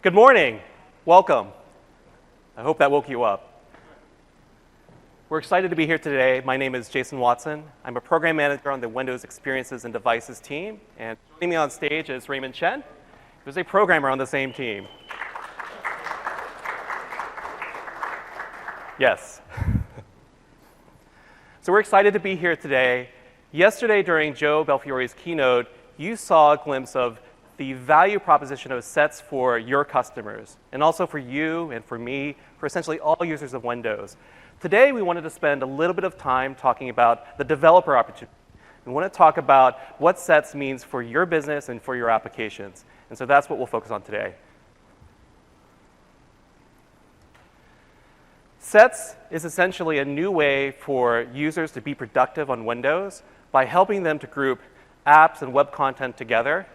Good morning. Welcome. I hope that woke you up. We're excited to be here today. My name is Jason Watson. I'm a program manager on the Windows Experiences and Devices team. And joining me on stage is Raymond Chen, who's a programmer on the same team. Yes. So we're excited to be here today. Yesterday during Joe Belfiore's keynote, you saw a glimpse of the value proposition of sets for your customers, and also for you and for me, for essentially all users of Windows. Today, we wanted to spend a little bit of time talking about the developer opportunity. We want to talk about what sets means for your business and for your applications. And so that's what we'll focus on today. Sets is essentially a new way for users to be productive on Windows by helping them to group apps and web content together.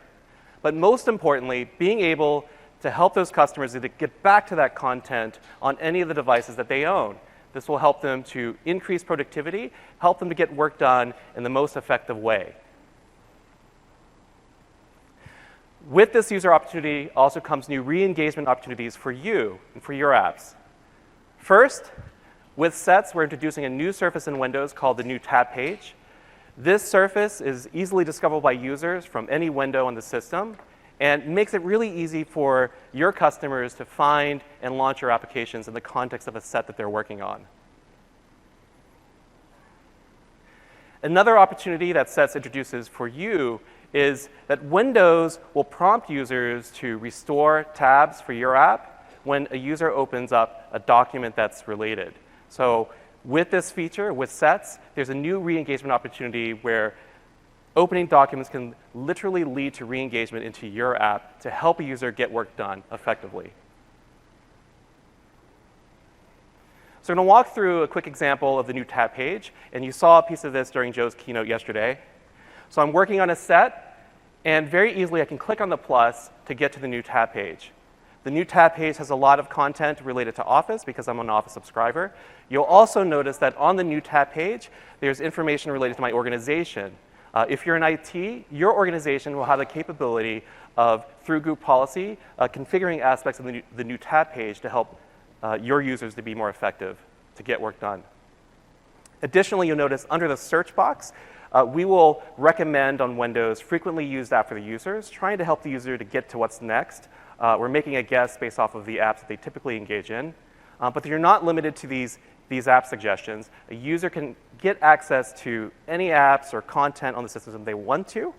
But most importantly, being able to help those customers to get back to that content on any of the devices that they own. This will help them to increase productivity, help them to get work done in the most effective way. With this user opportunity also comes new re-engagement opportunities for you and for your apps. First, with sets, we're introducing a new surface in Windows called the new tab page. This surface is easily discoverable by users from any window on the system and makes it really easy for your customers to find and launch your applications in the context of a set that they're working on. Another opportunity that Sets introduces for you is that Windows will prompt users to restore tabs for your app when a user opens up a document that's related. So with this feature, with Sets, there's a new re-engagement opportunity where opening documents can literally lead to re-engagement into your app to help a user get work done effectively. So I'm going to walk through a quick example of the new tab page. And you saw a piece of this during Joe's keynote yesterday. So I'm working on a set. And very easily, I can click on the plus to get to the new tab page. The new tab page has a lot of content related to Office because I'm an Office subscriber. You'll also notice that on the new tab page, there's information related to my organization. If you're in IT, your organization will have the capability of, through group policy, configuring aspects of the new tab page to help your users to be more effective, to get work done. Additionally, you'll notice under the search box, we will recommend on Windows frequently used app for the users, trying to help the user to get to what's next. We're making a guess based off of the apps that they typically engage in. But you're not limited to these app suggestions. A user can get access to any apps or content on the system they want to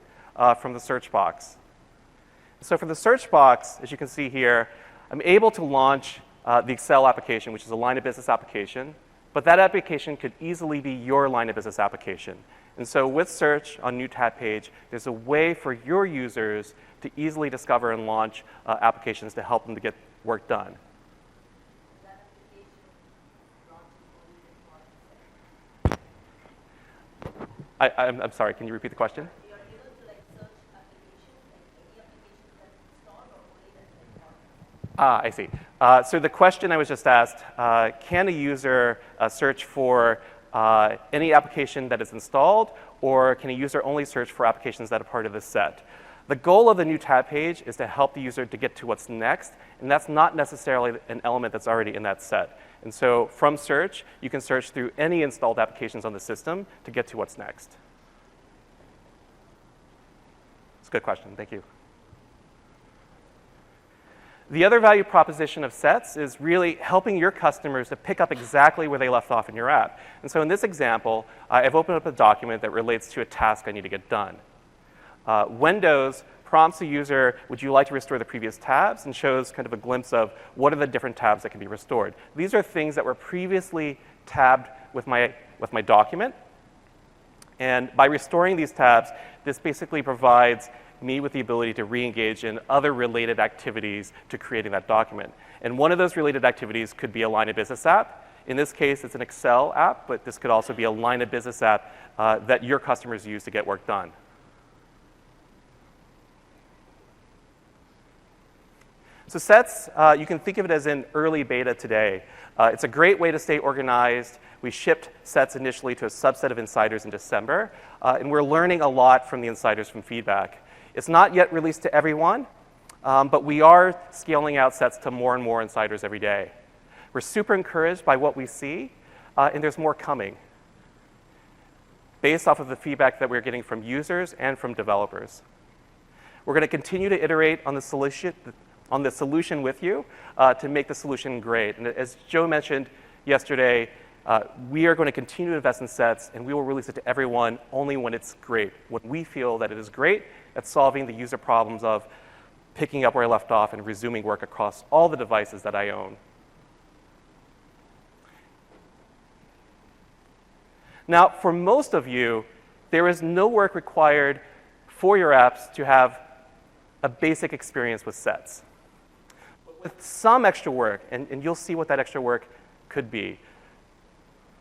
from the search box. So for the search box, as you can see here, I'm able to launch the Excel application, which is a line of business application. But that application could easily be your line of business application. And so with search on new tab page, there's a way for your users to easily discover and launch applications to help them to get work done. I'm sorry, can you repeat the question? You're able to search applications, any applications that is installed or only that is installed? I see. So the question I was just asked, can a user search for any application that is installed, or can a user only search for applications that are part of this set? The goal of the new tab page is to help the user to get to what's next, and that's not necessarily an element that's already in that set. And so from search, you can search through any installed applications on the system to get to what's next. It's a good question. Thank you. The other value proposition of sets is really helping your customers to pick up exactly where they left off in your app. And so in this example, I've opened up a document that relates to a task I need to get done. Windows prompts the user, would you like to restore the previous tabs, and shows kind of a glimpse of what are the different tabs that can be restored. These are things that were previously tabbed with my document. And by restoring these tabs, this basically provides me with the ability to re-engage in other related activities to creating that document. And one of those related activities could be a line of business app. In this case, it's an Excel app, but this could also be a line of business app that your customers use to get work done. So sets, you can think of it as in early beta today. It's a great way to stay organized. We shipped sets initially to a subset of insiders in December, and we're learning a lot from the insiders from feedback. It's not yet released to everyone, but we are scaling out sets to more and more insiders every day. We're super encouraged by what we see, and there's more coming, based off of the feedback that we're getting from users and from developers. We're going to continue to iterate on the solution with you to make the solution great. And as Joe mentioned yesterday, we are going to continue to invest in sets, and we will release it to everyone only when it's great, when we feel that it is great at solving the user problems of picking up where I left off and resuming work across all the devices that I own. Now, for most of you, there is no work required for your apps to have a basic experience with sets. But with some extra work, and you'll see what that extra work could be,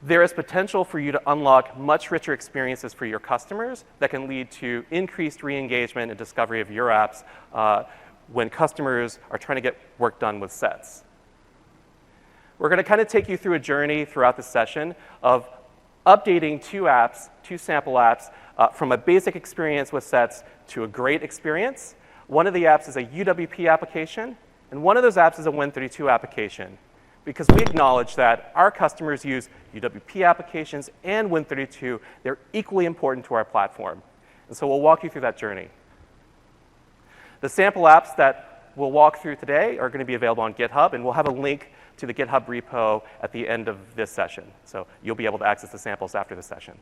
there is potential for you to unlock much richer experiences for your customers that can lead to increased re-engagement and discovery of your apps when customers are trying to get work done with sets. We're going to kind of take you through a journey throughout the session of updating two sample apps from a basic experience with sets to a great experience. One of the apps is a UWP application, and one of those apps is a Win32 application, because we acknowledge that our customers use UWP applications and Win32. They're equally important to our platform. And so we'll walk you through that journey. The sample apps that we'll walk through today are going to be available on GitHub, and we'll have a link to the GitHub repo at the end of this session. So you'll be able to access the samples after the session.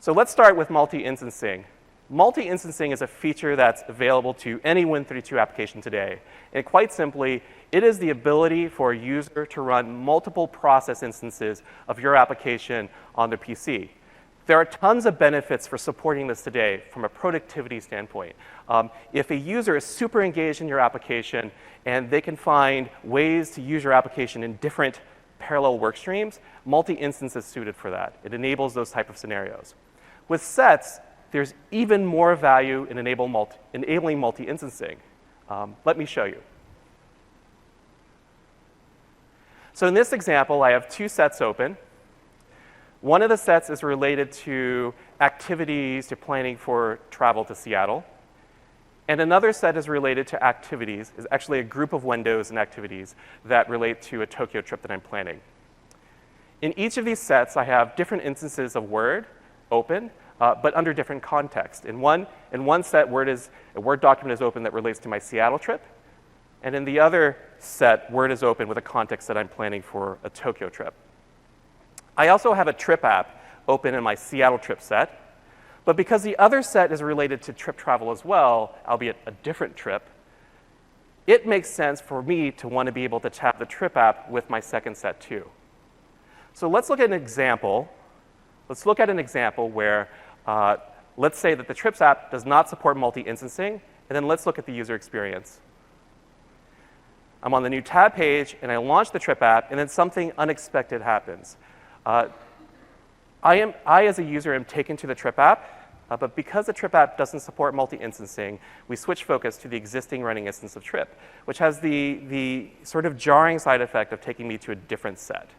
So let's start with multi-instancing. Multi-instancing is a feature that's available to any Win32 application today. And quite simply, it is the ability for a user to run multiple process instances of your application on their PC. There are tons of benefits for supporting this today from a productivity standpoint. If a user is super engaged in your application and they can find ways to use your application in different parallel work streams, multi-instance is suited for that. It enables those type of scenarios. With sets, there's even more value in enabling multi-instancing. Let me show you. So in this example, I have two sets open. One of the sets is related to activities to planning for travel to Seattle. And another set is related to activities, is actually a group of windows and activities that relate to a Tokyo trip that I'm planning. In each of these sets, I have different instances of Word open, but under different context. In one set, a Word document is open that relates to my Seattle trip. And in the other set, Word is open with a context that I'm planning for a Tokyo trip. I also have a trip app open in my Seattle trip set. But because the other set is related to trip travel as well, albeit a different trip, it makes sense for me to want to be able to tap the trip app with my second set too. So let's look at an example. Let's look at an example where, let's say that the Trips app does not support multi-instancing, and then let's look at the user experience. I'm on the new tab page, and I launch the Trip app, and then something unexpected happens. I, as a user, am taken to the Trip app, but because the Trip app doesn't support multi-instancing, we switch focus to the existing running instance of Trip, which has the sort of jarring side effect of taking me to a different set,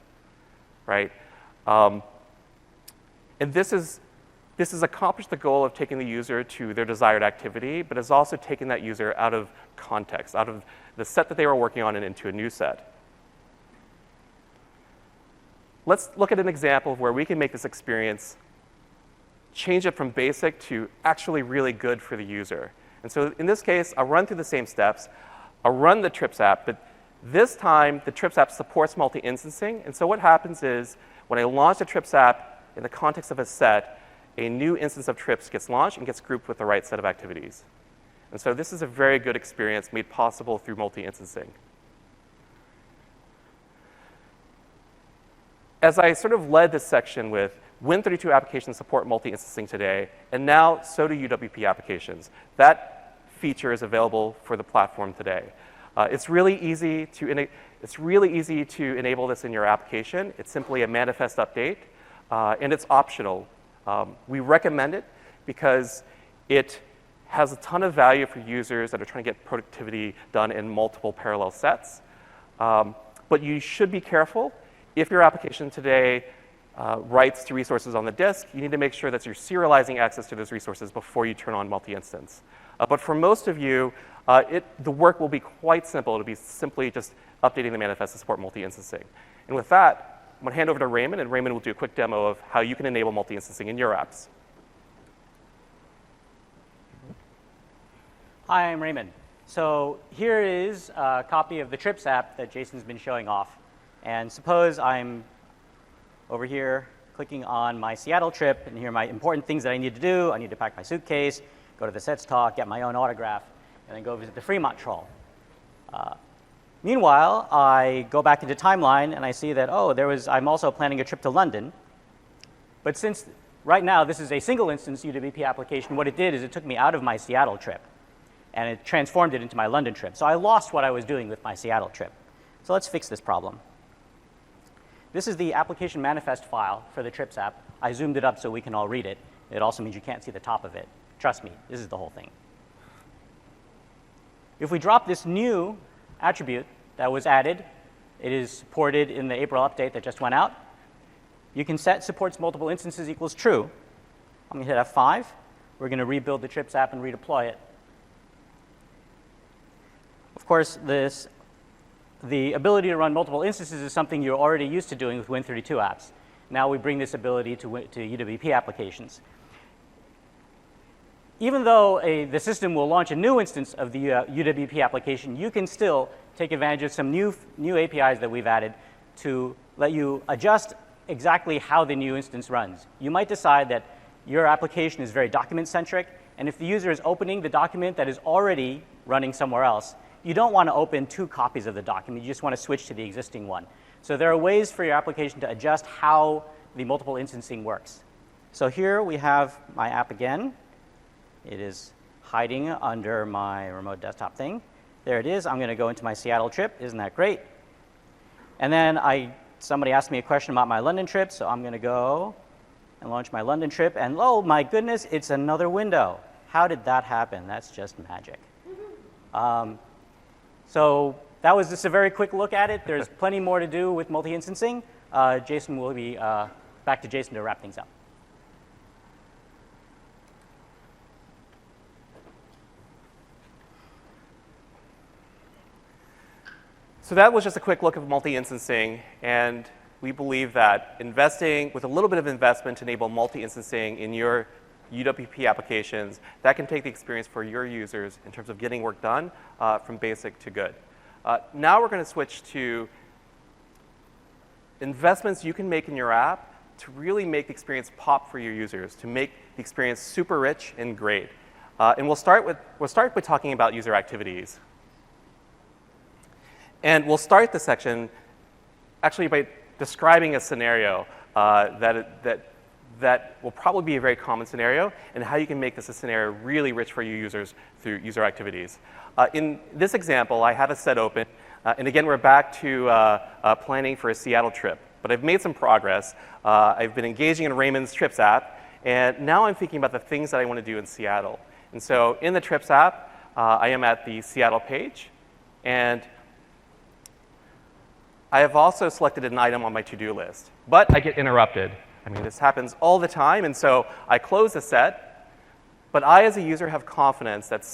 right? And this has accomplished the goal of taking the user to their desired activity, but has also taken that user out of context, out of the set that they were working on and into a new set. Let's look at an example of where we can make this experience, change it from basic to actually really good for the user. And so in this case, I'll run through the same steps. I'll run the Trips app, but this time the Trips app supports multi-instancing. And so what happens is when I launch the Trips app in the context of a set, a new instance of Trips gets launched and gets grouped with the right set of activities. And so this is a very good experience made possible through multi-instancing. As I sort of led this section with Win32 applications support multi-instancing today, and now so do UWP applications. That feature is available for the platform today. It's really easy to enable this in your application. It's simply a manifest update, and it's optional. We recommend it because it has a ton of value for users that are trying to get productivity done in multiple parallel sets. But you should be careful. If your application today writes to resources on the disk, you need to make sure that you're serializing access to those resources before you turn on multi-instance. But for most of you, the work will be quite simple. It'll be simply just updating the manifest to support multi-instancing. And with that, I'm going to hand over to Raymond, and Raymond will do a quick demo of how you can enable multi-instancing in your apps. Hi, I'm Raymond. So here is a copy of the Trips app that Jason's been showing off. And suppose I'm over here clicking on my Seattle trip, and here are my important things that I need to do. I need to pack my suitcase, go to the Sets Talk, get my own autograph, and then go visit the Fremont Troll. Meanwhile, I go back into Timeline, and I see that, oh, I'm also planning a trip to London. But since right now this is a single instance UWP application, what it did is it took me out of my Seattle trip, and it transformed it into my London trip. So I lost what I was doing with my Seattle trip. So let's fix this problem. This is the application manifest file for the Trips app. I zoomed it up so we can all read it. It also means you can't see the top of it. Trust me, this is the whole thing. If we drop this new attribute that was added, it is supported in the April update that just went out. You can set supports multiple instances equals true. I'm going to hit F5. We're going to rebuild the Trips app and redeploy it. Of course, the ability to run multiple instances is something you're already used to doing with Win32 apps. Now we bring this ability to UWP applications. Even though the system will launch a new instance of the UWP application, you can still take advantage of some new APIs that we've added to let you adjust exactly how the new instance runs. You might decide that your application is very document-centric, and if the user is opening the document that is already running somewhere else, you don't want to open 2 copies of the document. You just want to switch to the existing one. So there are ways for your application to adjust how the multiple instancing works. So here we have my app again. It is hiding under my remote desktop thing. There it is. I'm going to go into my Seattle trip. Isn't that great? And then somebody asked me a question about my London trip, so I'm going to go and launch my London trip. And oh my goodness, it's another window. How did that happen? That's just magic. So that was just a very quick look at it. There's plenty more to do with multi-instancing. Jason will be back to Jason to wrap things up. So that was just a quick look of multi-instancing, and we believe that investing with a little bit of investment to enable multi-instancing in your UWP applications, that can take the experience for your users in terms of getting work done from basic to good. Now we're going to switch to investments you can make in your app to really make the experience pop for your users, to make the experience super rich and great. And we'll start by talking about user activities. And we'll start this section actually by describing a scenario that will probably be a very common scenario, and how you can make this a scenario really rich for your users through user activities. In this example, I have a set open, and again, we're back to planning for a Seattle trip. But I've made some progress. I've been engaging in Raymond's Trips app, and now I'm thinking about the things that I want to do in Seattle. And so in the Trips app, I am at the Seattle page, and I have also selected an item on my to-do list. But I get interrupted. I mean, this happens all the time, and so I close the set. But I, as a user, have confidence that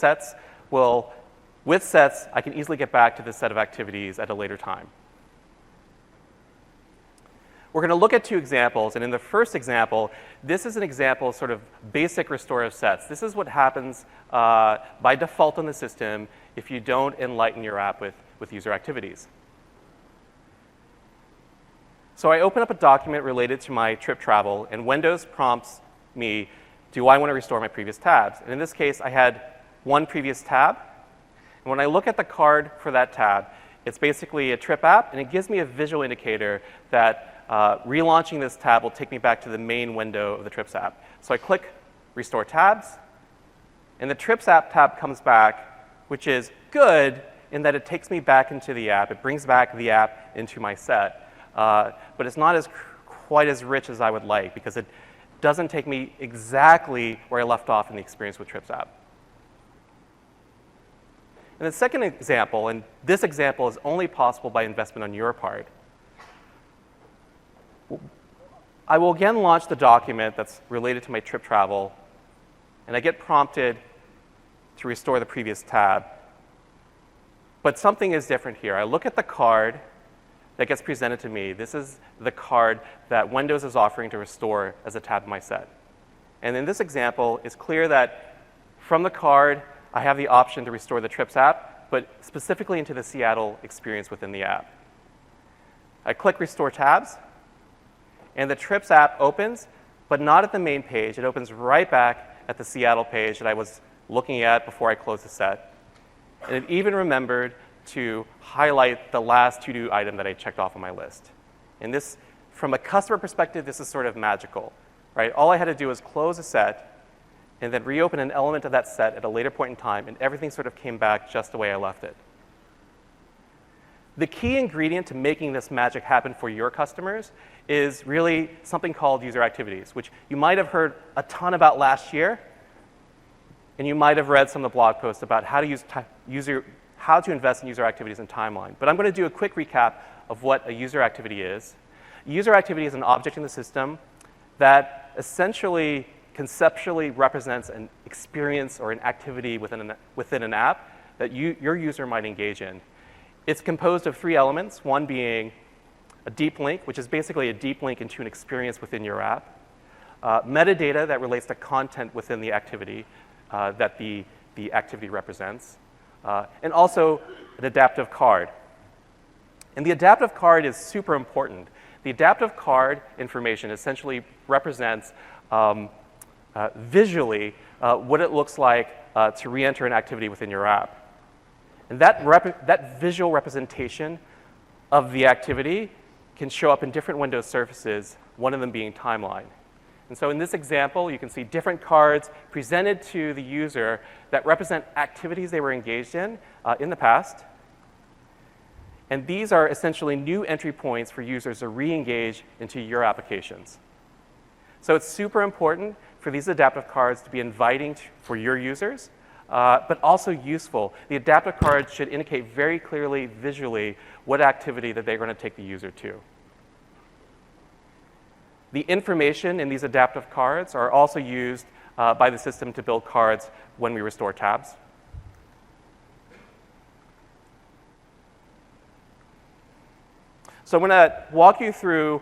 with sets, I can easily get back to this set of activities at a later time. We're going to look at 2 examples, and in the first example, this is an example of sort of basic restore of sets. This is what happens by default on the system if you don't enlighten your app with user activities. So I open up a document related to my trip travel, and Windows prompts me, do I want to restore my previous tabs? And in this case, I had 1 previous tab. And when I look at the card for that tab, it's basically a trip app, and it gives me a visual indicator that relaunching this tab will take me back to the main window of the Trips app. So I click Restore Tabs, and the Trips app tab comes back, which is good in that it takes me back into the app. It brings back the app into my set. But it's not quite as rich as I would like, because it doesn't take me exactly where I left off in the experience with Trips app. And the second example, and this example is only possible by investment on your part. I will again launch the document that's related to my trip travel, and I get prompted to restore the previous tab. But something is different here. I look at the card that gets presented to me. This is the card that Windows is offering to restore as a tab in my set. And in this example, it's clear that from the card, I have the option to restore the Trips app, but specifically into the Seattle experience within the app. I click Restore Tabs, and the Trips app opens, but not at the main page. It opens right back at the Seattle page that I was looking at before I closed the set. And it even remembered to highlight the last to-do item that I checked off on my list. And this, from a customer perspective, this is sort of magical, right? All I had to do was close a set and then reopen an element of that set at a later point in time, and everything sort of came back just the way I left it. The key ingredient to making this magic happen for your customers is really something called user activities, which you might have heard a ton about last year, and you might have read some of the blog posts about how to invest in user activities in Timeline. But I'm going to do a quick recap of what a user activity is. A user activity is an object in the system that essentially conceptually represents an experience or an activity within an app that your user might engage in. It's composed of 3 elements, one being a deep link, which is basically a deep link into an experience within your app, metadata that relates to content within the activity that the activity represents, and also an adaptive card. And the adaptive card is super important. The adaptive card information essentially represents visually what it looks like to re-enter an activity within your app. And that visual representation of the activity can show up in different Windows surfaces, one of them being Timeline. And so in this example, you can see different cards presented to the user that represent activities they were engaged in the past. And these are essentially new entry points for users to re-engage into your applications. So it's super important for these adaptive cards to be inviting for your users, but also useful. The adaptive card should indicate very clearly visually what activity that they're going to take the user to. The information in these adaptive cards are also used by the system to build cards when we restore tabs. So I'm going to walk you through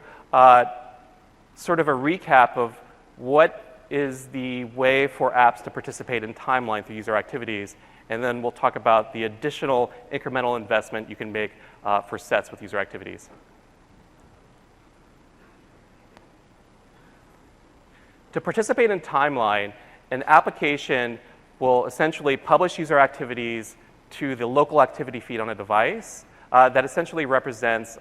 sort of a recap of what is the way for apps to participate in Timeline through user activities, and then we'll talk about the additional incremental investment you can make for sets with user activities. To participate in Timeline, an application will essentially publish user activities to the local activity feed on a device that essentially represents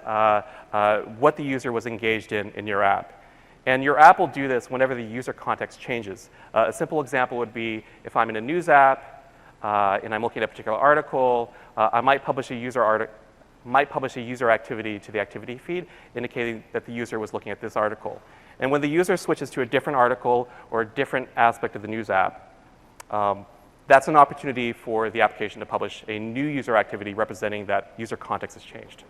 what the user was engaged in your app. And your app will do this whenever the user context changes. A simple example would be if I'm in a news app and I'm looking at a particular article, I might publish a user activity to the activity feed, indicating that the user was looking at this article. And when the user switches to a different article or a different aspect of the news app, that's an opportunity for the application to publish a new user activity representing that user context has changed.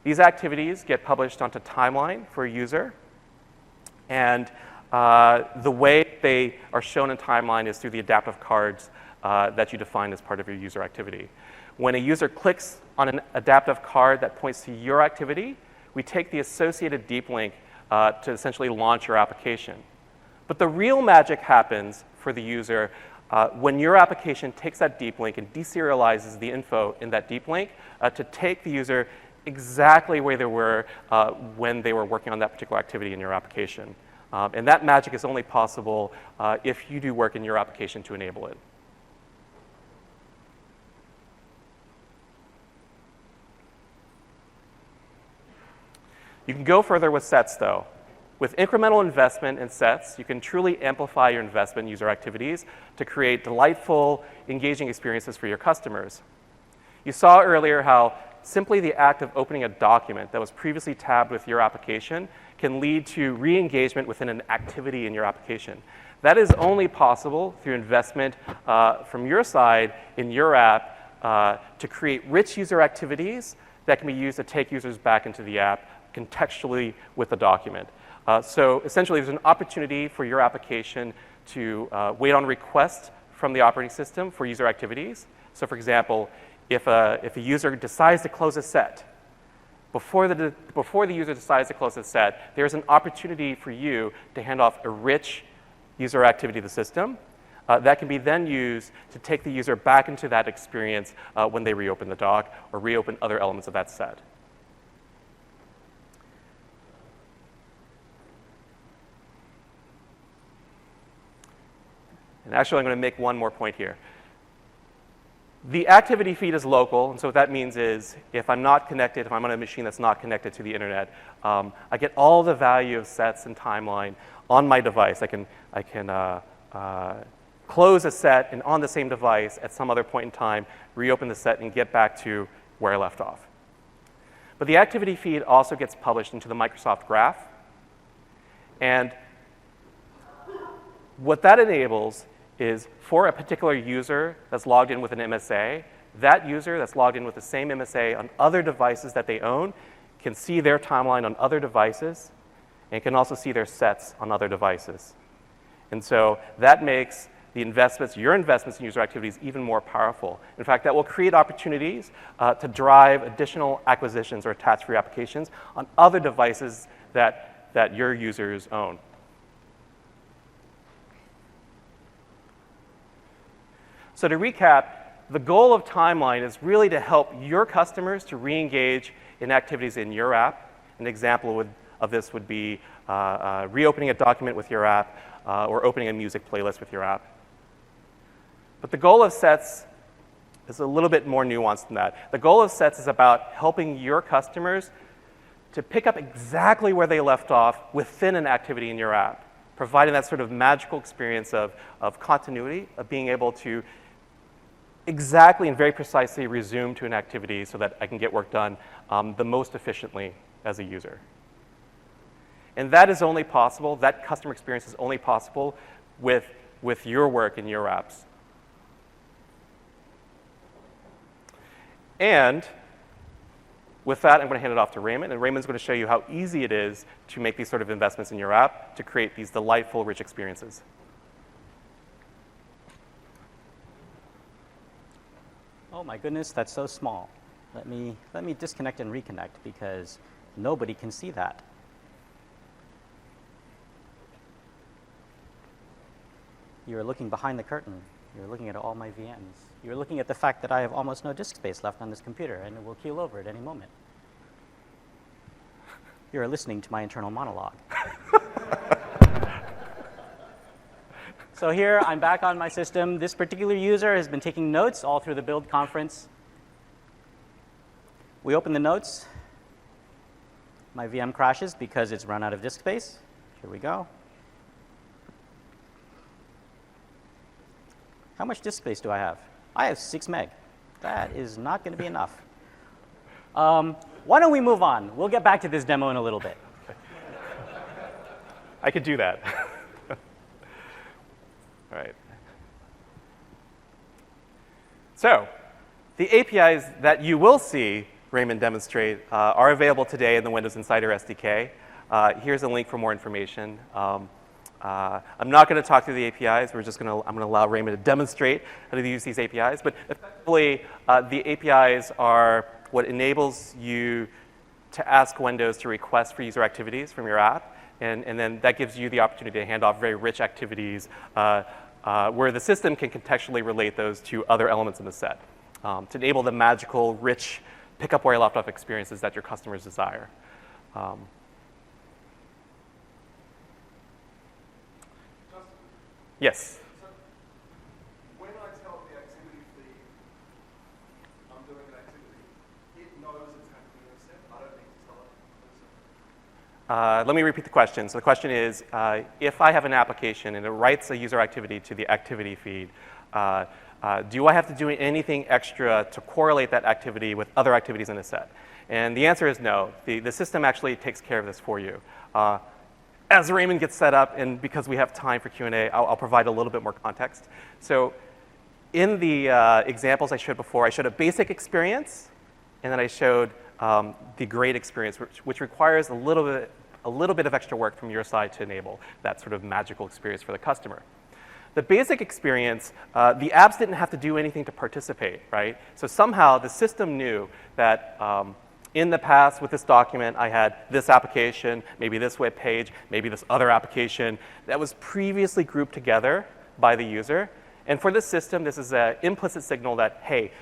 These activities get published onto Timeline for a user. And the way they are shown in Timeline is through the adaptive cards that you define as part of your user activity. When a user clicks on an adaptive card that points to your activity, we take the associated deep link to essentially launch your application. But the real magic happens for the user when your application takes that deep link and deserializes the info in that deep link to take the user exactly where they were when they were working on that particular activity in your application. And that magic is only possible if you do work in your application to enable it. You can go further with sets, though. With incremental investment in sets, you can truly amplify your investment in user activities to create delightful, engaging experiences for your customers. You saw earlier how simply the act of opening a document that was previously tabbed with your application can lead to re-engagement within an activity in your application. That is only possible through investment from your side in your app to create rich user activities that can be used to take users back into the app contextually with the document. So essentially, there's an opportunity for your application to wait on request from the operating system for user activities. So for example, if a user decides to close a set, before the user decides to close a set, there's an opportunity for you to hand off a rich user activity to the system that can be then used to take the user back into that experience when they reopen the dock or reopen other elements of that set. And actually, I'm going to make one more point here. The activity feed is local, and so what that means is if I'm not connected, if I'm on a machine that's not connected to the internet, I get all the value of sets and timeline on my device. I can close a set and on the same device at some other point in time, reopen the set and get back to where I left off. But the activity feed also gets published into the Microsoft Graph. And what that enables is for a particular user that's logged in with an MSA, that user that's logged in with the same MSA on other devices that they own can see their timeline on other devices and can also see their sets on other devices. And so that makes the investments, your investments in user activities, even more powerful. In fact, that will create opportunities to drive additional acquisitions or attach-free applications on other devices that your users own. So to recap, the goal of Timeline is really to help your customers to re-engage in activities in your app. An example of this would be reopening a document with your app or opening a music playlist with your app. But the goal of sets is a little bit more nuanced than that. The goal of sets is about helping your customers to pick up exactly where they left off within an activity in your app, providing that sort of magical experience of continuity, of being able to exactly and very precisely resume to an activity so that I can get work done the most efficiently as a user. And that is only possible, that customer experience is only possible with your work and your apps. And with that, I'm going to hand it off to Raymond, and Raymond's going to show you how easy it is to make these sort of investments in your app to create these delightful, rich experiences. Oh my goodness, that's so small. Let me disconnect and reconnect because nobody can see that. You're looking behind the curtain. You're looking at all my VMs. You're looking at the fact that I have almost no disk space left on this computer and it will keel over at any moment. You're listening to my internal monologue. So here, I'm back on my system. This particular user has been taking notes all through the build conference. We open the notes. My VM crashes because it's run out of disk space. Here we go. How much disk space do I have? I have 6 meg. That is not going to be enough. Why don't we move on? We'll get back to this demo in a little bit. I could do that. All right. So the APIs that you will see Raymond demonstrate are available today in the Windows Insider SDK. Here's a link for more information. I'm not going to talk through the APIs. I'm going to allow Raymond to demonstrate how to use these APIs. But effectively, the APIs are what enables you to ask Windows to request for user activities from your app. And then that gives you the opportunity to hand off very rich activities where the system can contextually relate those to other elements in the set to enable the magical, rich, pick up where you left off experiences that your customers desire. Yes? So when I tell the activity feed I'm doing an activity, it knows it's happening in a set. I don't need to tell it. Let me repeat the question. So the question is, if I have an application and it writes a user activity to the activity feed, do I have to do anything extra to correlate that activity with other activities in a set? And the answer is no. The system actually takes care of this for you. As Raymond gets set up, and because we have time for Q&A, I'll provide a little bit more context. So in the examples I showed before, I showed a basic experience, and then I showed the great experience, which requires a little a little bit of extra work from your side to enable that sort of magical experience for the customer. The basic experience, the apps didn't have to do anything to participate, right? So somehow the system knew that in the past with this document, I had this application, maybe this web page, maybe this other application that was previously grouped together by the user. And for this system, this is an implicit signal that, hey,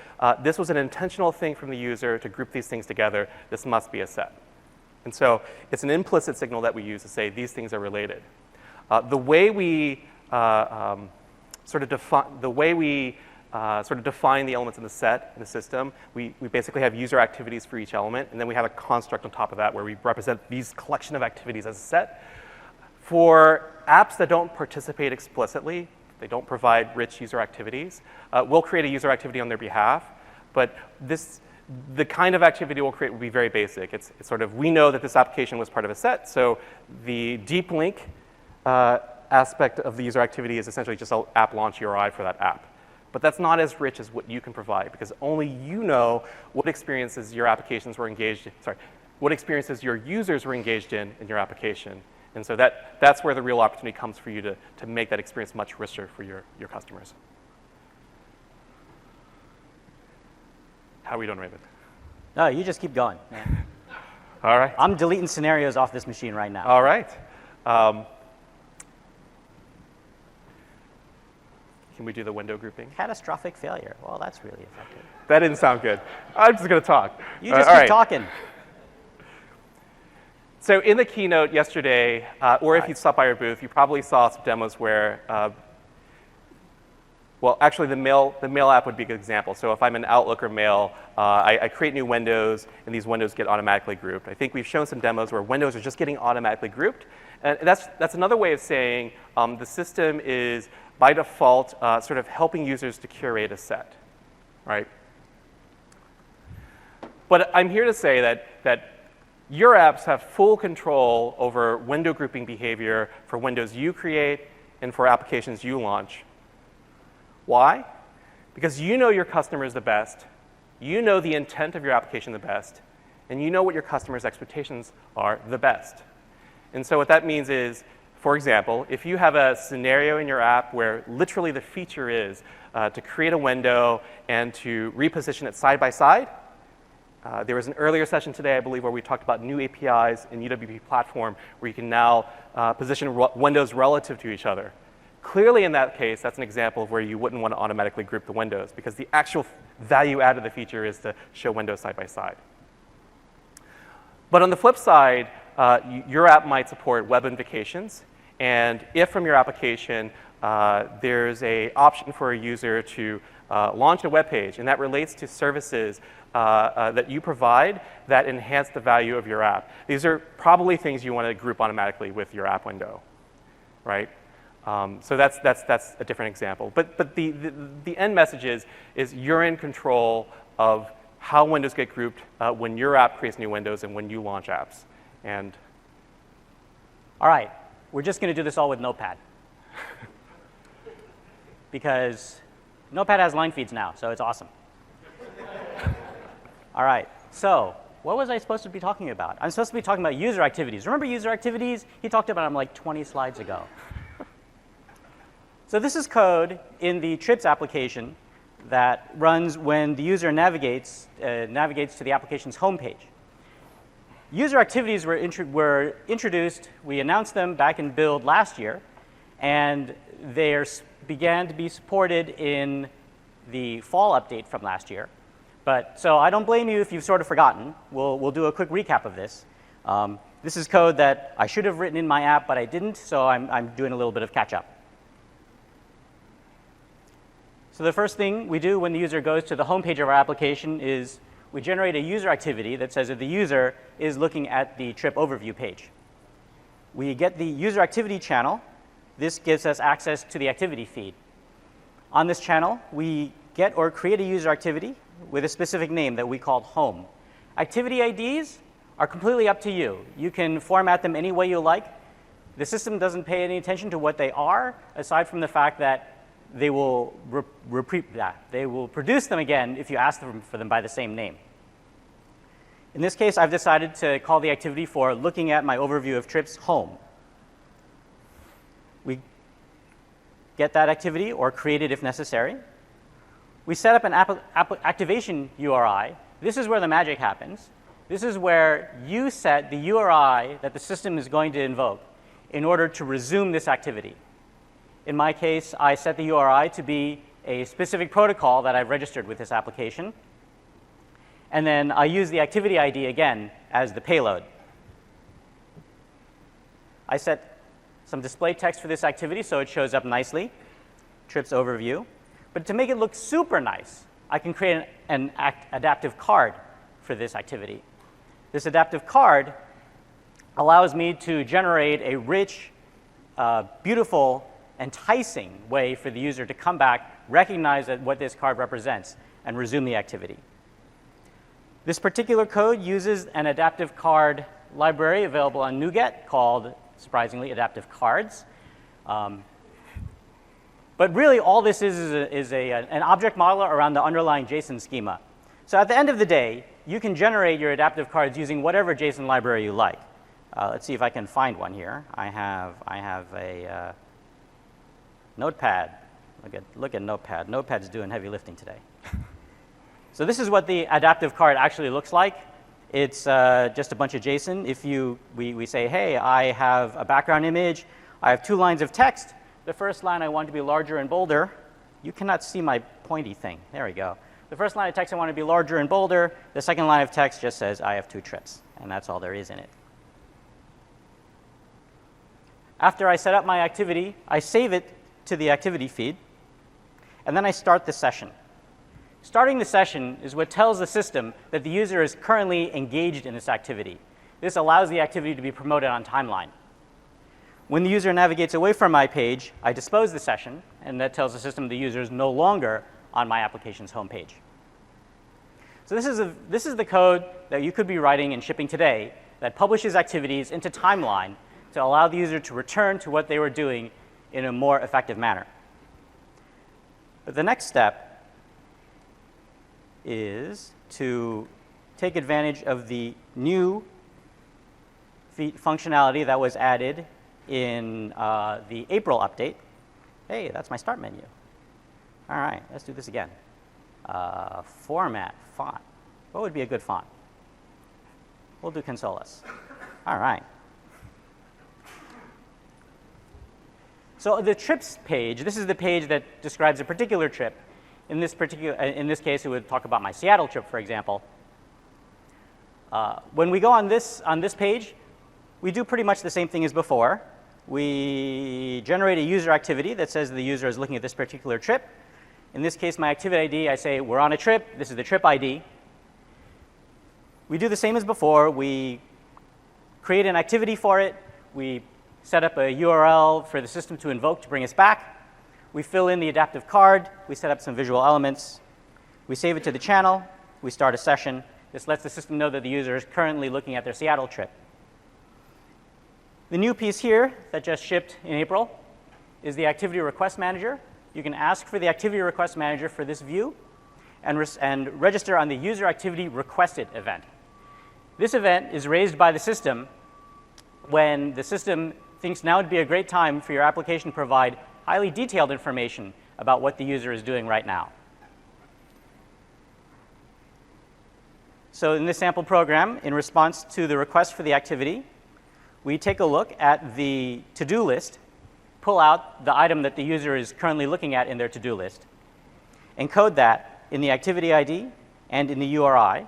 this was an intentional thing from the user to group these things together. This must be a set. And so it's an implicit signal that we use to say these things are related. The way we sort of define the elements in the set in the system, we basically have user activities for each element, and then we have a construct on top of that where we represent these collection of activities as a set. For apps that don't participate explicitly, they don't provide rich user activities, we'll create a user activity on their behalf, but the kind of activity we'll create will be very basic. It's sort of, we know that this application was part of a set, so the deep link aspect of the user activity is essentially just an app launch URI for that app. But that's not as rich as what you can provide, because only you know what experiences your applications were engaged in, what experiences your users were engaged in your application. And so that's where the real opportunity comes for you to make that experience much richer for your customers. How are we doing, Raymond? No, you just keep going, man. All right. I'm deleting scenarios off this machine right now. All right. Can we do the window grouping? Catastrophic failure. Well, that's really effective. That didn't sound good. I'm just going to talk. You just all keep right. talking. So in the keynote yesterday, or if you stopped by our booth, you probably saw some demos where, well, actually the Mail app would be a good example. So if I'm in Outlook or Mail, I create new windows, and these windows get automatically grouped. I think we've shown some demos where windows are just getting automatically grouped. And that's another way of saying the system is, by default, sort of helping users to curate a set, right? But I'm here to say that your apps have full control over window grouping behavior for windows you create and for applications you launch. Why? Because you know your customers the best, you know the intent of your application the best, and you know what your customers' expectations are the best. And so what that means is, for example, if you have a scenario in your app where literally the feature is to create a window and to reposition it side by side, there was an earlier session today, I believe, where we talked about new APIs in UWP platform where you can now position windows relative to each other. Clearly, in that case, that's an example of where you wouldn't want to automatically group the windows because the actual value add of the feature is to show windows side by side. But on the flip side, your app might support web invocations. And if from your application, there's an option for a user to launch a web page, and that relates to services that you provide that enhance the value of your app. These are probably things you want to group automatically with your app window, right? So that's a different example. But the end message is you're in control of how windows get grouped when your app creates new windows and when you launch apps. And all right, we're just going to do this all with Notepad. Because Notepad has line feeds now, so it's awesome. All right, so what was I supposed to be talking about? I'm supposed to be talking about user activities. Remember user activities? He talked about them like 20 slides ago. So this is code in the Trips application that runs when the user navigates to the application's homepage. User activities were introduced, we announced them back in Build last year, and they began to be supported in the fall update from last year. So I don't blame you if you've sort of forgotten. We'll do a quick recap of this. This is code that I should have written in my app, but I didn't, so I'm doing a little bit of catch up. So the first thing we do when the user goes to the homepage of our application is we generate a user activity that says that the user is looking at the trip overview page. We get the user activity channel. This gives us access to the activity feed. On this channel, we get or create a user activity with a specific name that we call home. Activity IDs are completely up to you. You can format them any way you like. The system doesn't pay any attention to what they are, aside from the fact that they will they will produce them again if you ask them for them by the same name. In this case, I've decided to call the activity for looking at my overview of trips home. We get that activity or create it if necessary. We set up an activation URI. This is where the magic happens. This is where you set the URI that the system is going to invoke in order to resume this activity. In my case, I set the URI to be a specific protocol that I've registered with this application. And then I use the activity ID again as the payload. I set some display text for this activity so it shows up nicely, trips overview. But to make it look super nice, I can create an adaptive card for this activity. This adaptive card allows me to generate a rich, beautiful, enticing way for the user to come back, recognize what this card represents, and resume the activity. This particular code uses an adaptive card library available on NuGet called, surprisingly, adaptive cards. But really, all this is an object modeler around the underlying JSON schema. So at the end of the day, you can generate your adaptive cards using whatever JSON library you like. Let's see if I can find one here. I have a Notepad. Look at Notepad. Notepad's doing heavy lifting today. So this is what the adaptive card actually looks like. It's just a bunch of JSON. If we say, hey, I have a background image. I have 2 lines of text. The first line I want to be larger and bolder. You cannot see my pointy thing. There we go. The first line of text I want to be larger and bolder. The second line of text just says I have 2 trips, and that's all there is in it. After I set up my activity, I save it to the activity feed, and then I start the session. Starting the session is what tells the system that the user is currently engaged in this activity. This allows the activity to be promoted on timeline. When the user navigates away from my page, I dispose the session, and that tells the system the user is no longer on my application's home page. So this is the code that you could be writing and shipping today that publishes activities into timeline to allow the user to return to what they were doing in a more effective manner. But the next step is to take advantage of the new functionality that was added in the April update. Hey, that's my start menu. All right, let's do this again. Format, font. What would be a good font? We'll do Consolas. All right. So the trips page, this is the page that describes a particular trip. In this case, it would talk about my Seattle trip, for example. When we go on this page, we do pretty much the same thing as before. We generate a user activity that says the user is looking at this particular trip. In this case, my activity ID, I say we're on a trip. This is the trip ID. We do the same as before. We create an activity for it. We set up a URL for the system to invoke to bring us back. We fill in the adaptive card. We set up some visual elements. We save it to the channel. We start a session. This lets the system know that the user is currently looking at their Seattle trip. The new piece here that just shipped in April is the Activity Request Manager. You can ask for the Activity Request Manager for this view and register on the User Activity Requested event. This event is raised by the system when the system thinks now would be a great time for your application to provide highly detailed information about what the user is doing right now. So in this sample program, in response to the request for the activity, we take a look at the to-do list, pull out the item that the user is currently looking at in their to-do list, encode that in the activity ID and in the URI,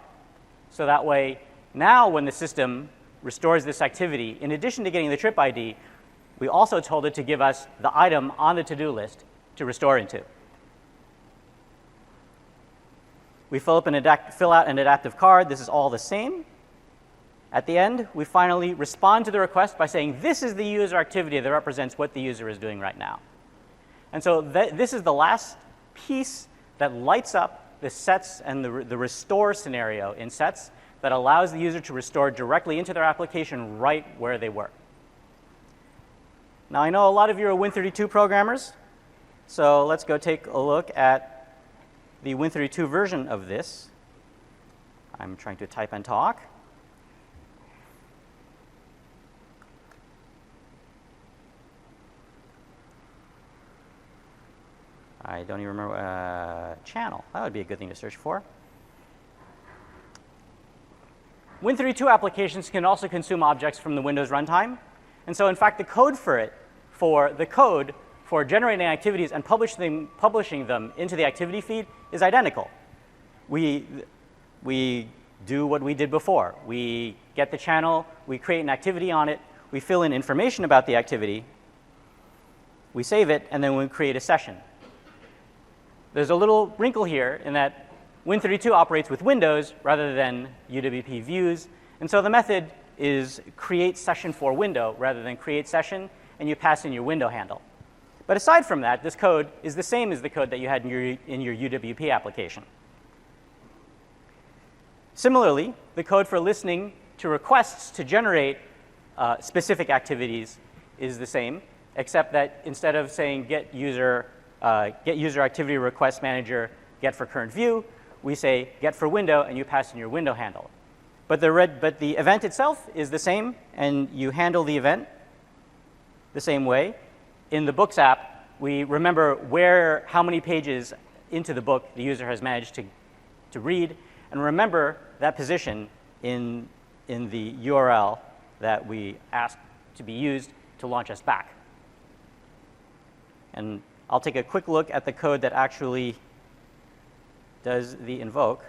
so that way now when the system restores this activity, in addition to getting the trip ID, we also told it to give us the item on the to-do list to restore into. We fill out an adaptive card. This is all the same. At the end, we finally respond to the request by saying, this is the user activity that represents what the user is doing right now. And so this is the last piece that lights up the sets and the restore scenario in sets that allows the user to restore directly into their application right where they were. Now, I know a lot of you are Win32 programmers, so let's go take a look at the Win32 version of this. I'm trying to type and talk. I don't even remember, channel. That would be a good thing to search for. Win32 applications can also consume objects from the Windows runtime. And so in fact, the code for generating activities and publishing them into the activity feed is identical. We do what we did before. We get the channel, we create an activity on it, we fill in information about the activity, we save it, and then we create a session. There's a little wrinkle here in that Win32 operates with Windows rather than UWP views, and so the method is create session for window rather than create session, and you pass in your window handle. But aside from that, this code is the same as the code that you had in your UWP application. Similarly, the code for listening to requests to generate specific activities is the same, except that instead of saying get user activity request manager get for current view, we say get for window, and you pass in your window handle. But the event itself is the same, and you handle the event the same way. In the Books app, we remember how many pages into the book the user has managed to read, and remember that position in the URL that we asked to be used to launch us back. And I'll take a quick look at the code that actually does the invoke.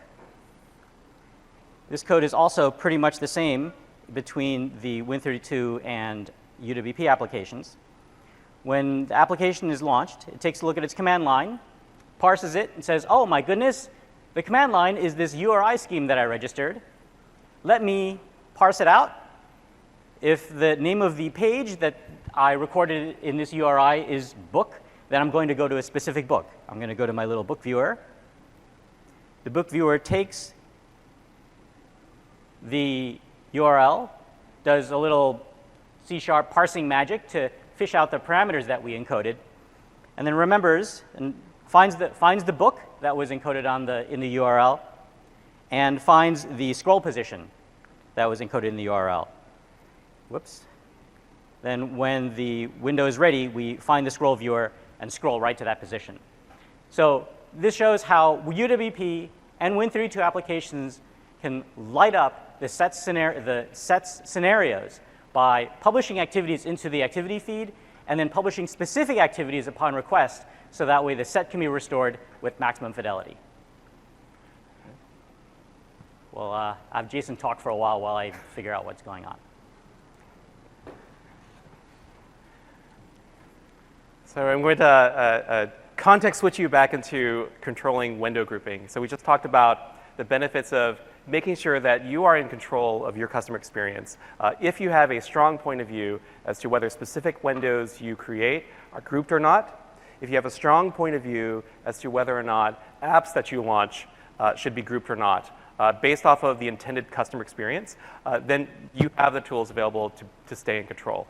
This code is also pretty much the same between the Win32 and UWP applications. When the application is launched, it takes a look at its command line, parses it, and says, oh my goodness, the command line is this URI scheme that I registered. Let me parse it out. If the name of the page that I recorded in this URI is book, then I'm going to go to a specific book. I'm going to go to my little book viewer. The book viewer takes the URL, does a little C# parsing magic to fish out the parameters that we encoded, and then remembers and finds the book that was encoded in the URL, and finds the scroll position that was encoded in the URL. Whoops. Then when the window is ready, we find the scroll viewer and scroll right to that position. So this shows how UWP and Win32 applications can light up the sets scenarios by publishing activities into the activity feed and then publishing specific activities upon request, so that way the set can be restored with maximum fidelity. Well, have Jason talk for a while I figure out what's going on. So I'm going to context switch you back into controlling window grouping. So we just talked about the benefits of making sure that you are in control of your customer experience. If you have a strong point of view as to whether specific windows you create are grouped or not, if you have a strong point of view as to whether or not apps that you launch should be grouped or not, based off of the intended customer experience, then you have the tools available to stay in control.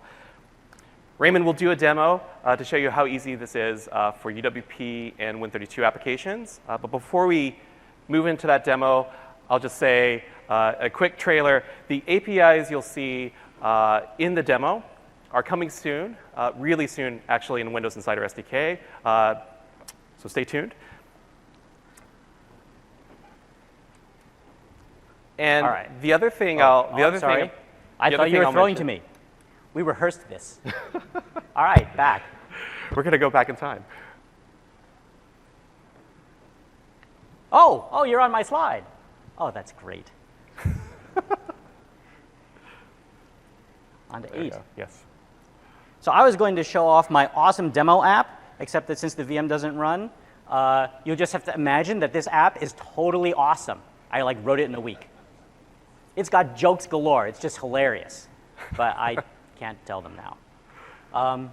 Raymond will do a demo to show you how easy this is for UWP and Win32 applications. But before we move into that demo, I'll just say a quick trailer. The APIs you'll see in the demo are coming soon, really soon, actually, in Windows Insider SDK. So stay tuned. And all right. the other thing sorry. I thought you were throwing to me. We rehearsed this. All right, back. We're going to go back in time. Oh, you're on my slide. Oh, that's great. On to 8. Yes. So I was going to show off my awesome demo app, except that since the VM doesn't run, you'll just have to imagine that this app is totally awesome. I wrote it in a week. It's got jokes galore. It's just hilarious. But I can't tell them now.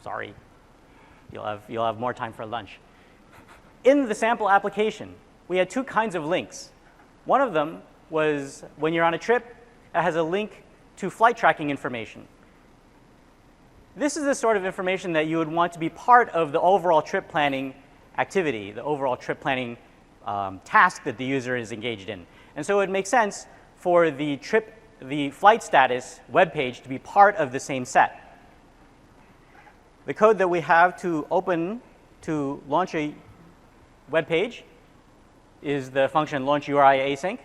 Sorry. You'll have more time for lunch. In the sample application, we had 2 kinds of links. One of them was when you're on a trip, it has a link to flight tracking information. This is the sort of information that you would want to be part of the overall trip planning activity, the overall trip planning task that the user is engaged in. And so it makes sense for the flight status web page to be part of the same set. The code that we have to open to launch a web page is the function launch URI async.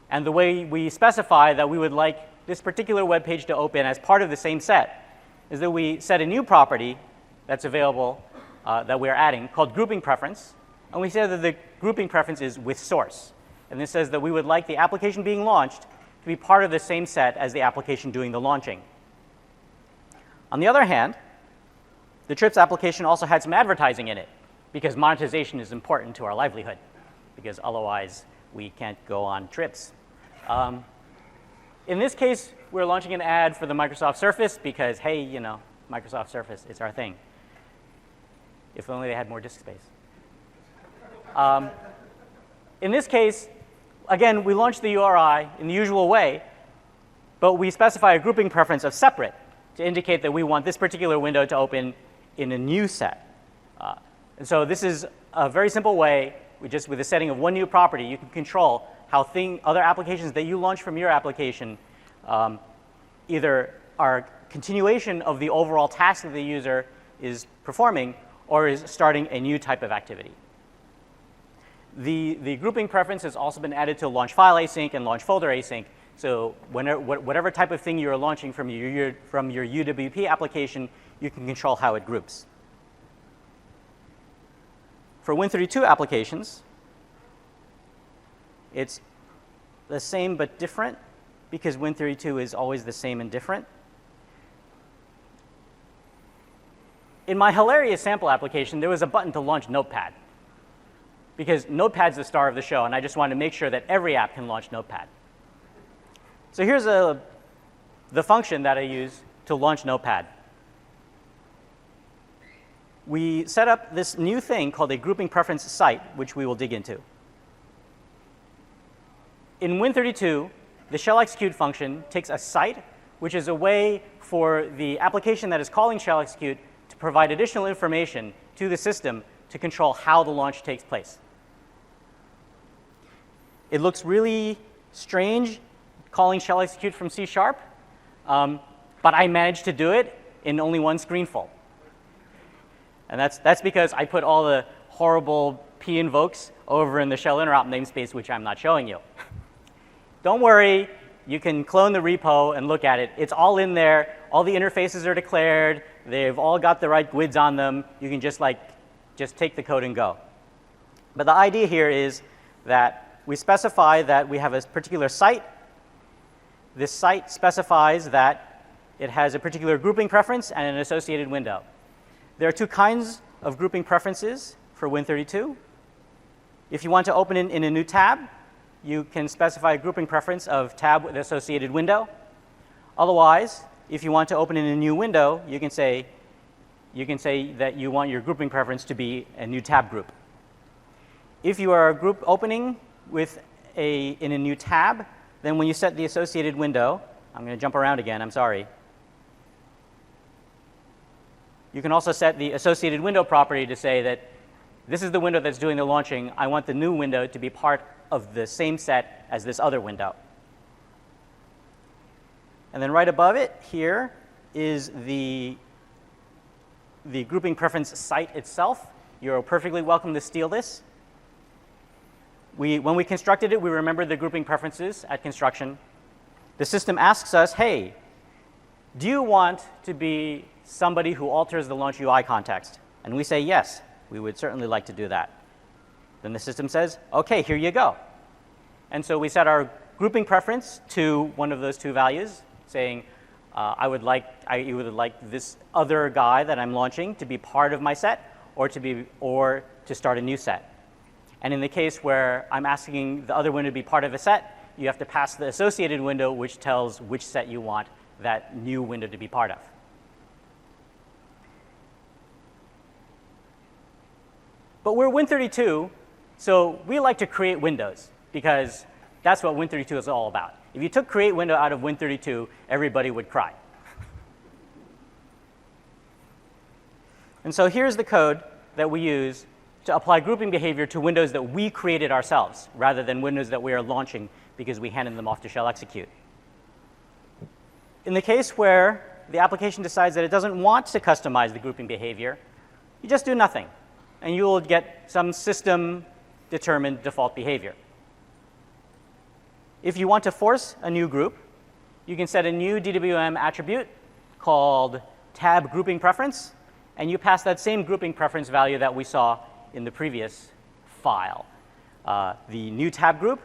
And the way we specify that we would like this particular web page to open as part of the same set is that we set a new property that's available that we're adding called grouping preference. And we say that the grouping preference is with source. And this says that we would like the application being launched to be part of the same set as the application doing the launching. On the other hand, the Trips application also had some advertising in it, because monetization is important to our livelihood, because otherwise we can't go on trips. In this case, we're launching an ad for the Microsoft Surface because, hey, you know, Microsoft Surface, it's our thing. If only they had more disk space. In this case, again, we launch the URI in the usual way, but we specify a grouping preference of separate to indicate that we want this particular window to open in a new set. And so this is a very simple way, with the setting of one new property, you can control how other applications that you launch from your application either are continuation of the overall task that the user is performing or is starting a new type of activity. The grouping preference has also been added to launch file async and launch folder async. So whatever type of thing you're launching from your UWP application, you can control how it groups. For Win32 applications, it's the same but different, because Win32 is always the same and different. In my hilarious sample application, there was a button to launch Notepad, because Notepad's the star of the show, and I just wanted to make sure that every app can launch Notepad. So here's the function that I use to launch Notepad. We set up this new thing called a grouping preference site, which we will dig into. In Win32, the shell execute function takes a site, which is a way for the application that is calling shell execute to provide additional information to the system to control how the launch takes place. It looks really strange calling shell execute from C#, but I managed to do it in only one screen full. And that's because I put all the horrible p invokes over in the shell interop namespace, which I'm not showing you. Don't worry, you can clone the repo and look at it. It's all in there. All the interfaces are declared. They've all got the right GUIDs on them. You can just take the code and go. But the idea here is that we specify that we have a particular site. This site specifies that it has a particular grouping preference and an associated window. There are two kinds of grouping preferences for Win32. If you want to open it in a new tab, you can specify a grouping preference of tab with associated window. Otherwise, if you want to open in a new window, you can say that you want your grouping preference to be a new tab group. If you are group opening in a new tab, then when you set the associated window, I'm going to jump around again, I'm sorry. You can also set the associated window property to say that this is the window that's doing the launching. I want the new window to be part of the same set as this other window. And then right above it here is the grouping preference site itself. You're perfectly welcome to steal this. When we constructed it, we remembered the grouping preferences at construction. The system asks us, hey, do you want to be somebody who alters the launch UI context? And we say, yes, we would certainly like to do that. Then the system says, OK, here you go. And so we set our grouping preference to one of those two values, saying, I would like this other guy that I'm launching to be part of my set, or to start a new set. And in the case where I'm asking the other window to be part of a set, you have to pass the associated window, which tells which set you want that new window to be part of. But we're Win32, so we like to create windows, because that's what Win32 is all about. If you took create window out of Win32, everybody would cry. And so here's the code that we use to apply grouping behavior to windows that we created ourselves, rather than windows that we are launching because we handed them off to shell execute. In the case where the application decides that it doesn't want to customize the grouping behavior, you just do nothing, and you will get some system-determined default behavior. If you want to force a new group, you can set a new DWM attribute called tab grouping preference, and you pass that same grouping preference value that we saw in the previous file. The new tab group,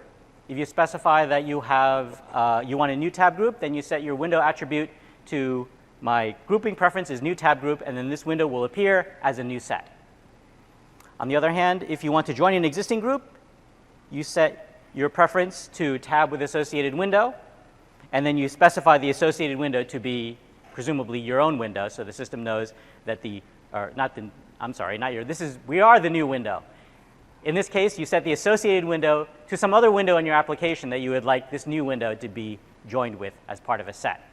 if you specify that you want a new tab group, then you set your window attribute to my grouping preference is new tab group, and then this window will appear as a new set. On the other hand, if you want to join an existing group, you set your preference to tab with associated window, and then you specify the associated window to be presumably your own window, so the system knows that we are the new window. In this case, you set the associated window to some other window in your application that you would like this new window to be joined with as part of a set.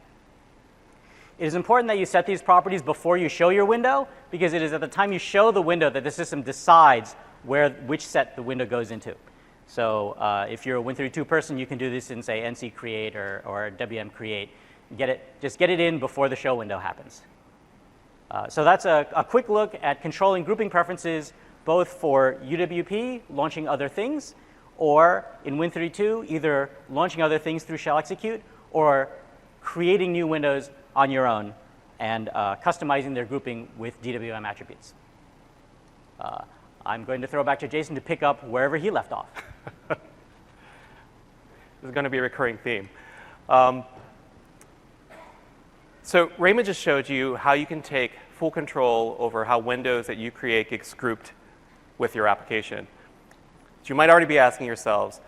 It is important that you set these properties before you show your window, because it is at the time you show the window that the system decides which set the window goes into. So if you're a Win32 person, you can do this in, say, NC create or WM create. Just get it in before the show window happens. So that's a quick look at controlling grouping preferences, both for UWP, launching other things, or in Win32, either launching other things through shell execute or creating new windows on your own and customizing their grouping with DWM attributes. I'm going to throw back to Jason to pick up wherever he left off. This is going to be a recurring theme. So Raymond just showed you how you can take full control over how windows that you create gets grouped with your application. So you might already be asking yourselves,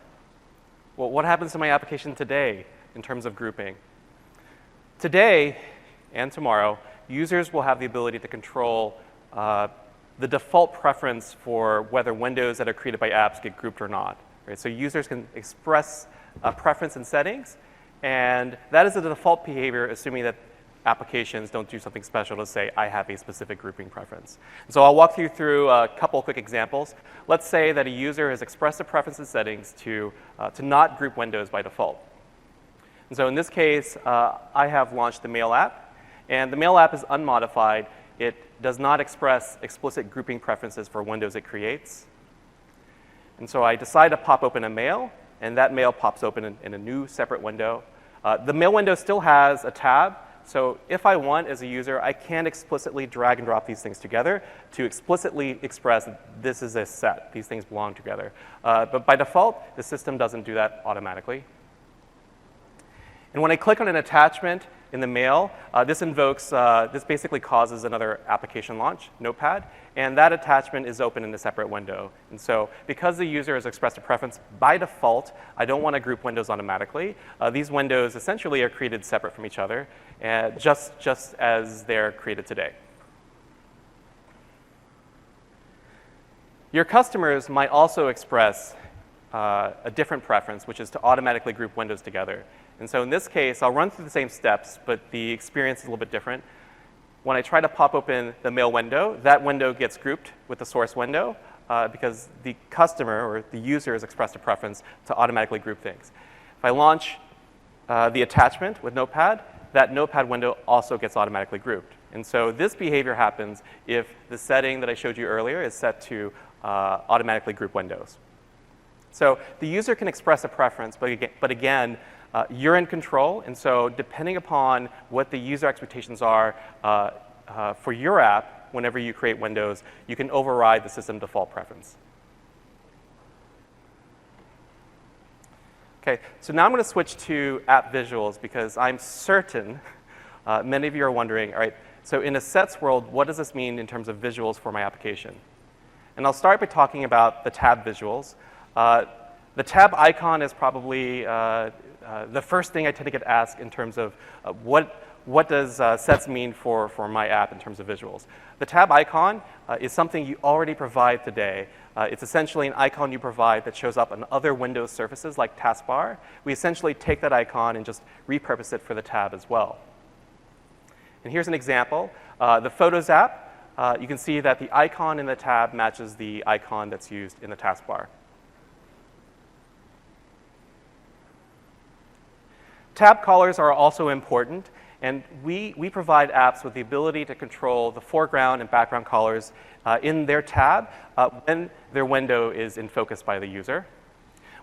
well, what happens to my application today in terms of grouping? Today and tomorrow, users will have the ability to control the default preference for whether windows that are created by apps get grouped or not. Right? So users can express a preference in settings, and that is the default behavior, assuming that applications don't do something special to say, I have a specific grouping preference. And so I'll walk you through a couple quick examples. Let's say that a user has expressed a preference in settings to not group windows by default. And so in this case, I have launched the Mail app, and the Mail app is unmodified. It does not express explicit grouping preferences for windows it creates. And so I decide to pop open a mail, and that mail pops open in a new separate window. The mail window still has a tab, so if I want as a user, I can explicitly drag and drop these things together to explicitly express that this is a set. These things belong together. But by default, the system doesn't do that automatically. And when I click on an attachment in the mail, this basically causes another application launch, Notepad, and that attachment is open in a separate window. And so because the user has expressed a preference, by default, I don't want to group windows automatically. These windows essentially are created separate from each other, just as they're created today. Your customers might also express a different preference, which is to automatically group windows together. And so in this case, I'll run through the same steps, but the experience is a little bit different. When I try to pop open the mail window, that window gets grouped with the source window because the customer or the user has expressed a preference to automatically group things. If I launch the attachment with Notepad, that Notepad window also gets automatically grouped. And so this behavior happens if the setting that I showed you earlier is set to automatically group windows. So the user can express a preference, but again, you're in control, and so depending upon what the user expectations are for your app, whenever you create windows, you can override the system default preference. Okay, so now I'm going to switch to app visuals because I'm certain many of you are wondering, all right, so in a sets world, what does this mean in terms of visuals for my application? And I'll start by talking about the tab visuals. The tab icon is probably the first thing I tend to get asked in terms of what does sets mean for my app in terms of visuals. The tab icon is something you already provide today. It's essentially an icon you provide that shows up on other Windows surfaces like taskbar. We essentially take that icon and just repurpose it for the tab as well. And here's an example. The Photos app, you can see that the icon in the tab matches the icon that's used in the taskbar. Tab callers are also important, And we provide apps with the ability to control the foreground and background colors in their tab when their window is in focus by the user.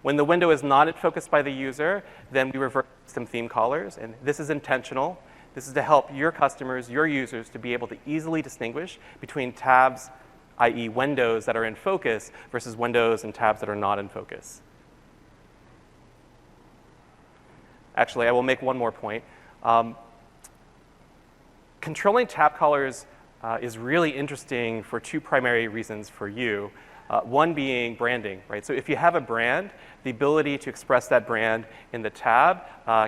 When the window is not in focus by the user, then we revert system theme colors, and this is intentional. This is to help your customers, your users, to be able to easily distinguish between tabs, i.e. windows that are in focus, versus windows and tabs that are not in focus. Actually, I will make one more point. Controlling tab colors is really interesting for two primary reasons for you. One being branding, right? So if you have a brand, the ability to express that brand in the tab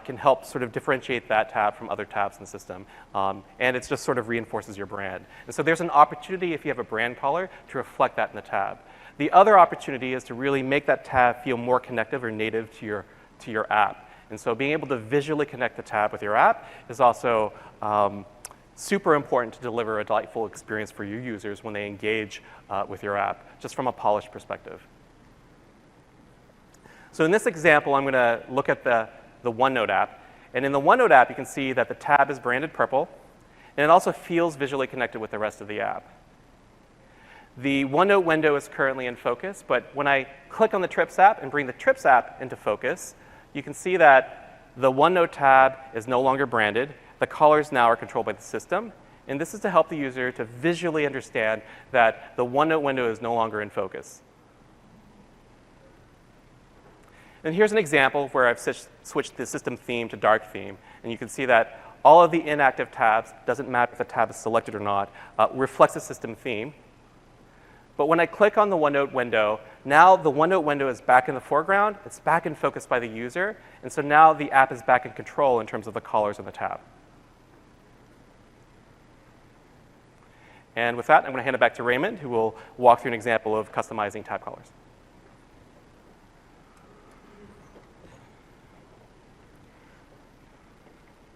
can help sort of differentiate that tab from other tabs in the system. And it just sort of reinforces your brand. And so there's an opportunity, if you have a brand color, to reflect that in the tab. The other opportunity is to really make that tab feel more connective or native to your app. And so being able to visually connect the tab with your app is also super important to deliver a delightful experience for your users when they engage with your app, just from a polished perspective. So in this example, I'm going to look at the OneNote app. And in the OneNote app, you can see that the tab is branded purple, and it also feels visually connected with the rest of the app. The OneNote window is currently in focus, but when I click on the Trips app and bring the Trips app into focus, you can see that the OneNote tab is no longer branded. The colors now are controlled by the system. And this is to help the user to visually understand that the OneNote window is no longer in focus. And here's an example where I've switched the system theme to dark theme. And you can see that all of the inactive tabs, doesn't matter if the tab is selected or not, reflects the system theme. But when I click on the OneNote window, now the OneNote window is back in the foreground. It's back in focus by the user. And so now the app is back in control in terms of the colors in the tab. And with that, I'm going to hand it back to Raymond, who will walk through an example of customizing tab colors.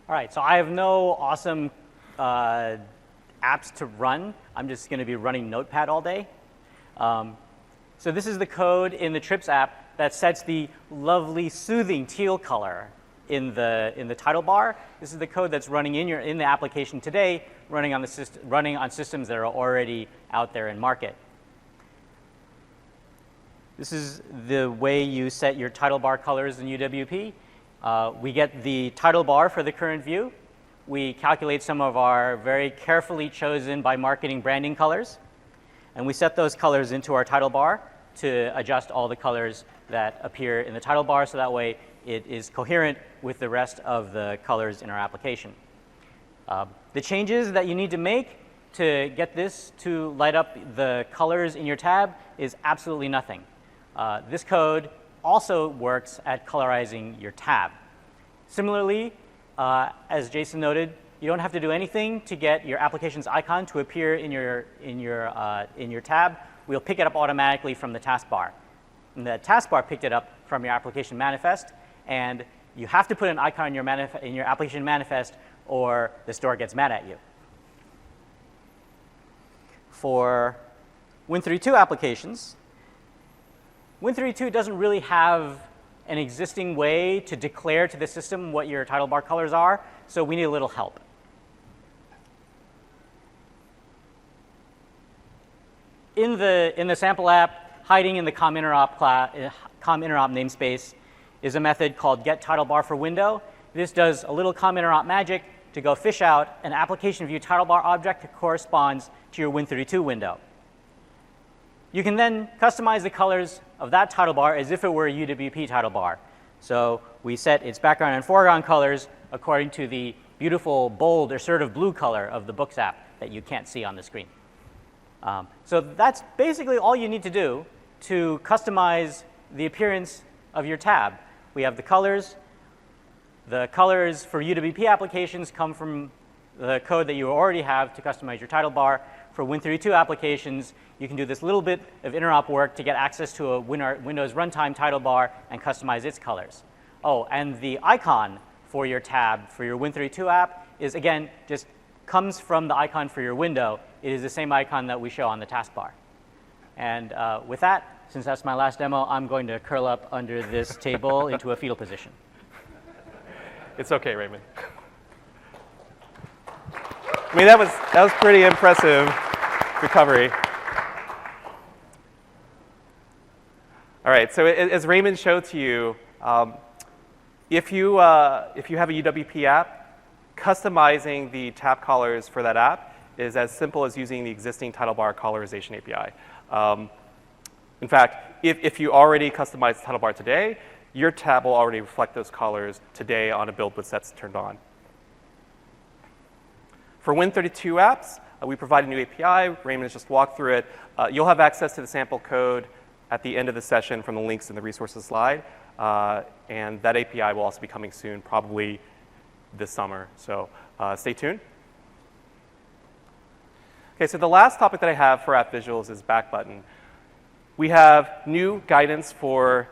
All right, so I have no awesome apps to run. I'm just going to be running Notepad all day. So this is the code in the Trips app that sets the lovely, soothing teal color in the title bar. This is the code that's running in the application today, running on systems that are already out there in market. This is the way you set your title bar colors in UWP. We get the title bar for the current view. We calculate some of our very carefully chosen by marketing branding colors. And we set those colors into our title bar to adjust all the colors that appear in the title bar, so that way it is coherent with the rest of the colors in our application. The changes that you need to make to get this to light up the colors in your tab is absolutely nothing. This code also works at colorizing your tab. Similarly, as Jason noted, you don't have to do anything to get your application's icon to appear in your tab. We'll pick it up automatically from the taskbar. And the taskbar picked it up from your application manifest, and you have to put an icon in your application manifest, or the store gets mad at you. For Win32 applications, Win32 doesn't really have an existing way to declare to the system what your title bar colors are, so we need a little help. In the sample app, hiding in the ComInterop namespace is a method called getTitleBar for window. This does a little ComInterop magic to go fish out an application view title bar object that corresponds to your Win32 window. You can then customize the colors of that title bar as if it were a UWP title bar. So we set its background and foreground colors according to the beautiful, bold, assertive blue color of the Books app that you can't see on the screen. So that's basically all you need to do to customize the appearance of your tab. We have the colors. The colors for UWP applications come from the code that you already have to customize your title bar. For Win32 applications, you can do this little bit of interop work to get access to a Windows runtime title bar and customize its colors. Oh, and the icon for your tab for your Win32 app is, again, just comes from the icon for your window. It is the same icon that we show on the taskbar. And with that, since that's my last demo, I'm going to curl up under this table into a fetal position. It's OK, Raymond. I mean, that was pretty impressive recovery. All right, so as Raymond showed to you, if you have a UWP app, customizing the tab collars for that app is as simple as using the existing title bar colorization API. In fact, if you already customize the title bar today, your tab will already reflect those colors today on a build with sets turned on. For Win32 apps, we provide a new API. Raymond has just walked through it. You'll have access to the sample code at the end of the session from the links in the resources slide. And that API will also be coming soon, probably this summer. So stay tuned. OK, so the last topic that I have for App Visuals is back button. We have new guidance for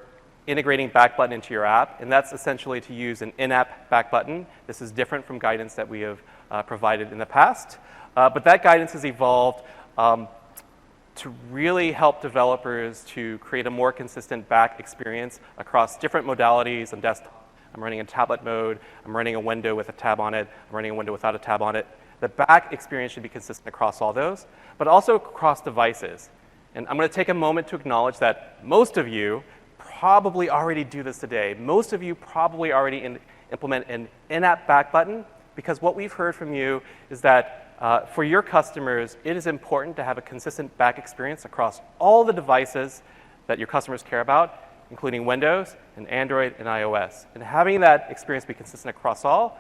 integrating back button into your app, and that's essentially to use an in-app back button. This is different from guidance that we have provided in the past. But that guidance has evolved to really help developers to create a more consistent back experience across different modalities on desktop. I'm running in tablet mode. I'm running a window with a tab on it. I'm running a window without a tab on it. The back experience should be consistent across all those, but also across devices. And I'm going to take a moment to acknowledge that most of you probably already do this today. Most of you probably already implement an in-app back button, because what we've heard from you is that for your customers, it is important to have a consistent back experience across all the devices that your customers care about, including Windows and Android and iOS. And having that experience be consistent across all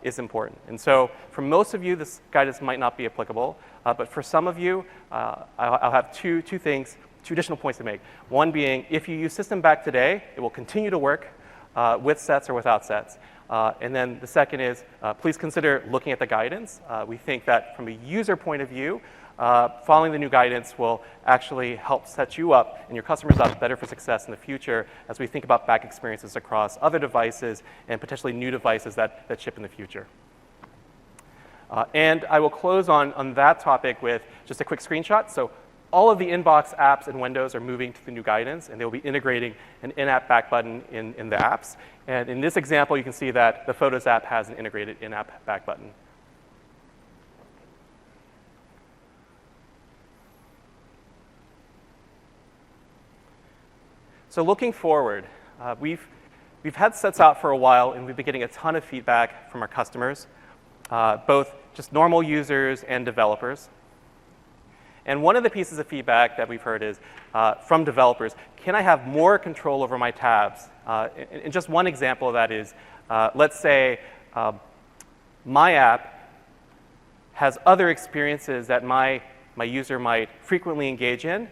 is important. And so for most of you, this guidance might not be applicable. But for some of you, I'll have two additional points to make. One being, if you use System Back today, it will continue to work with sets or without sets. And then the second is, please consider looking at the guidance. We think that from a user point of view, following the new guidance will actually help set you up and your customers up better for success in the future as we think about back experiences across other devices and potentially new devices that ship in the future. And I will close on that topic with just a quick screenshot. So all of the inbox apps in Windows are moving to the new guidance, and they will be integrating an in-app back button in the apps. And in this example, you can see that the Photos app has an integrated in-app back button. So looking forward, we've had sets out for a while, and we've been getting a ton of feedback from our customers, both just normal users and developers. And one of the pieces of feedback that we've heard is from developers, can I have more control over my tabs? And just one example of that is, let's say my app has other experiences that my user might frequently engage in.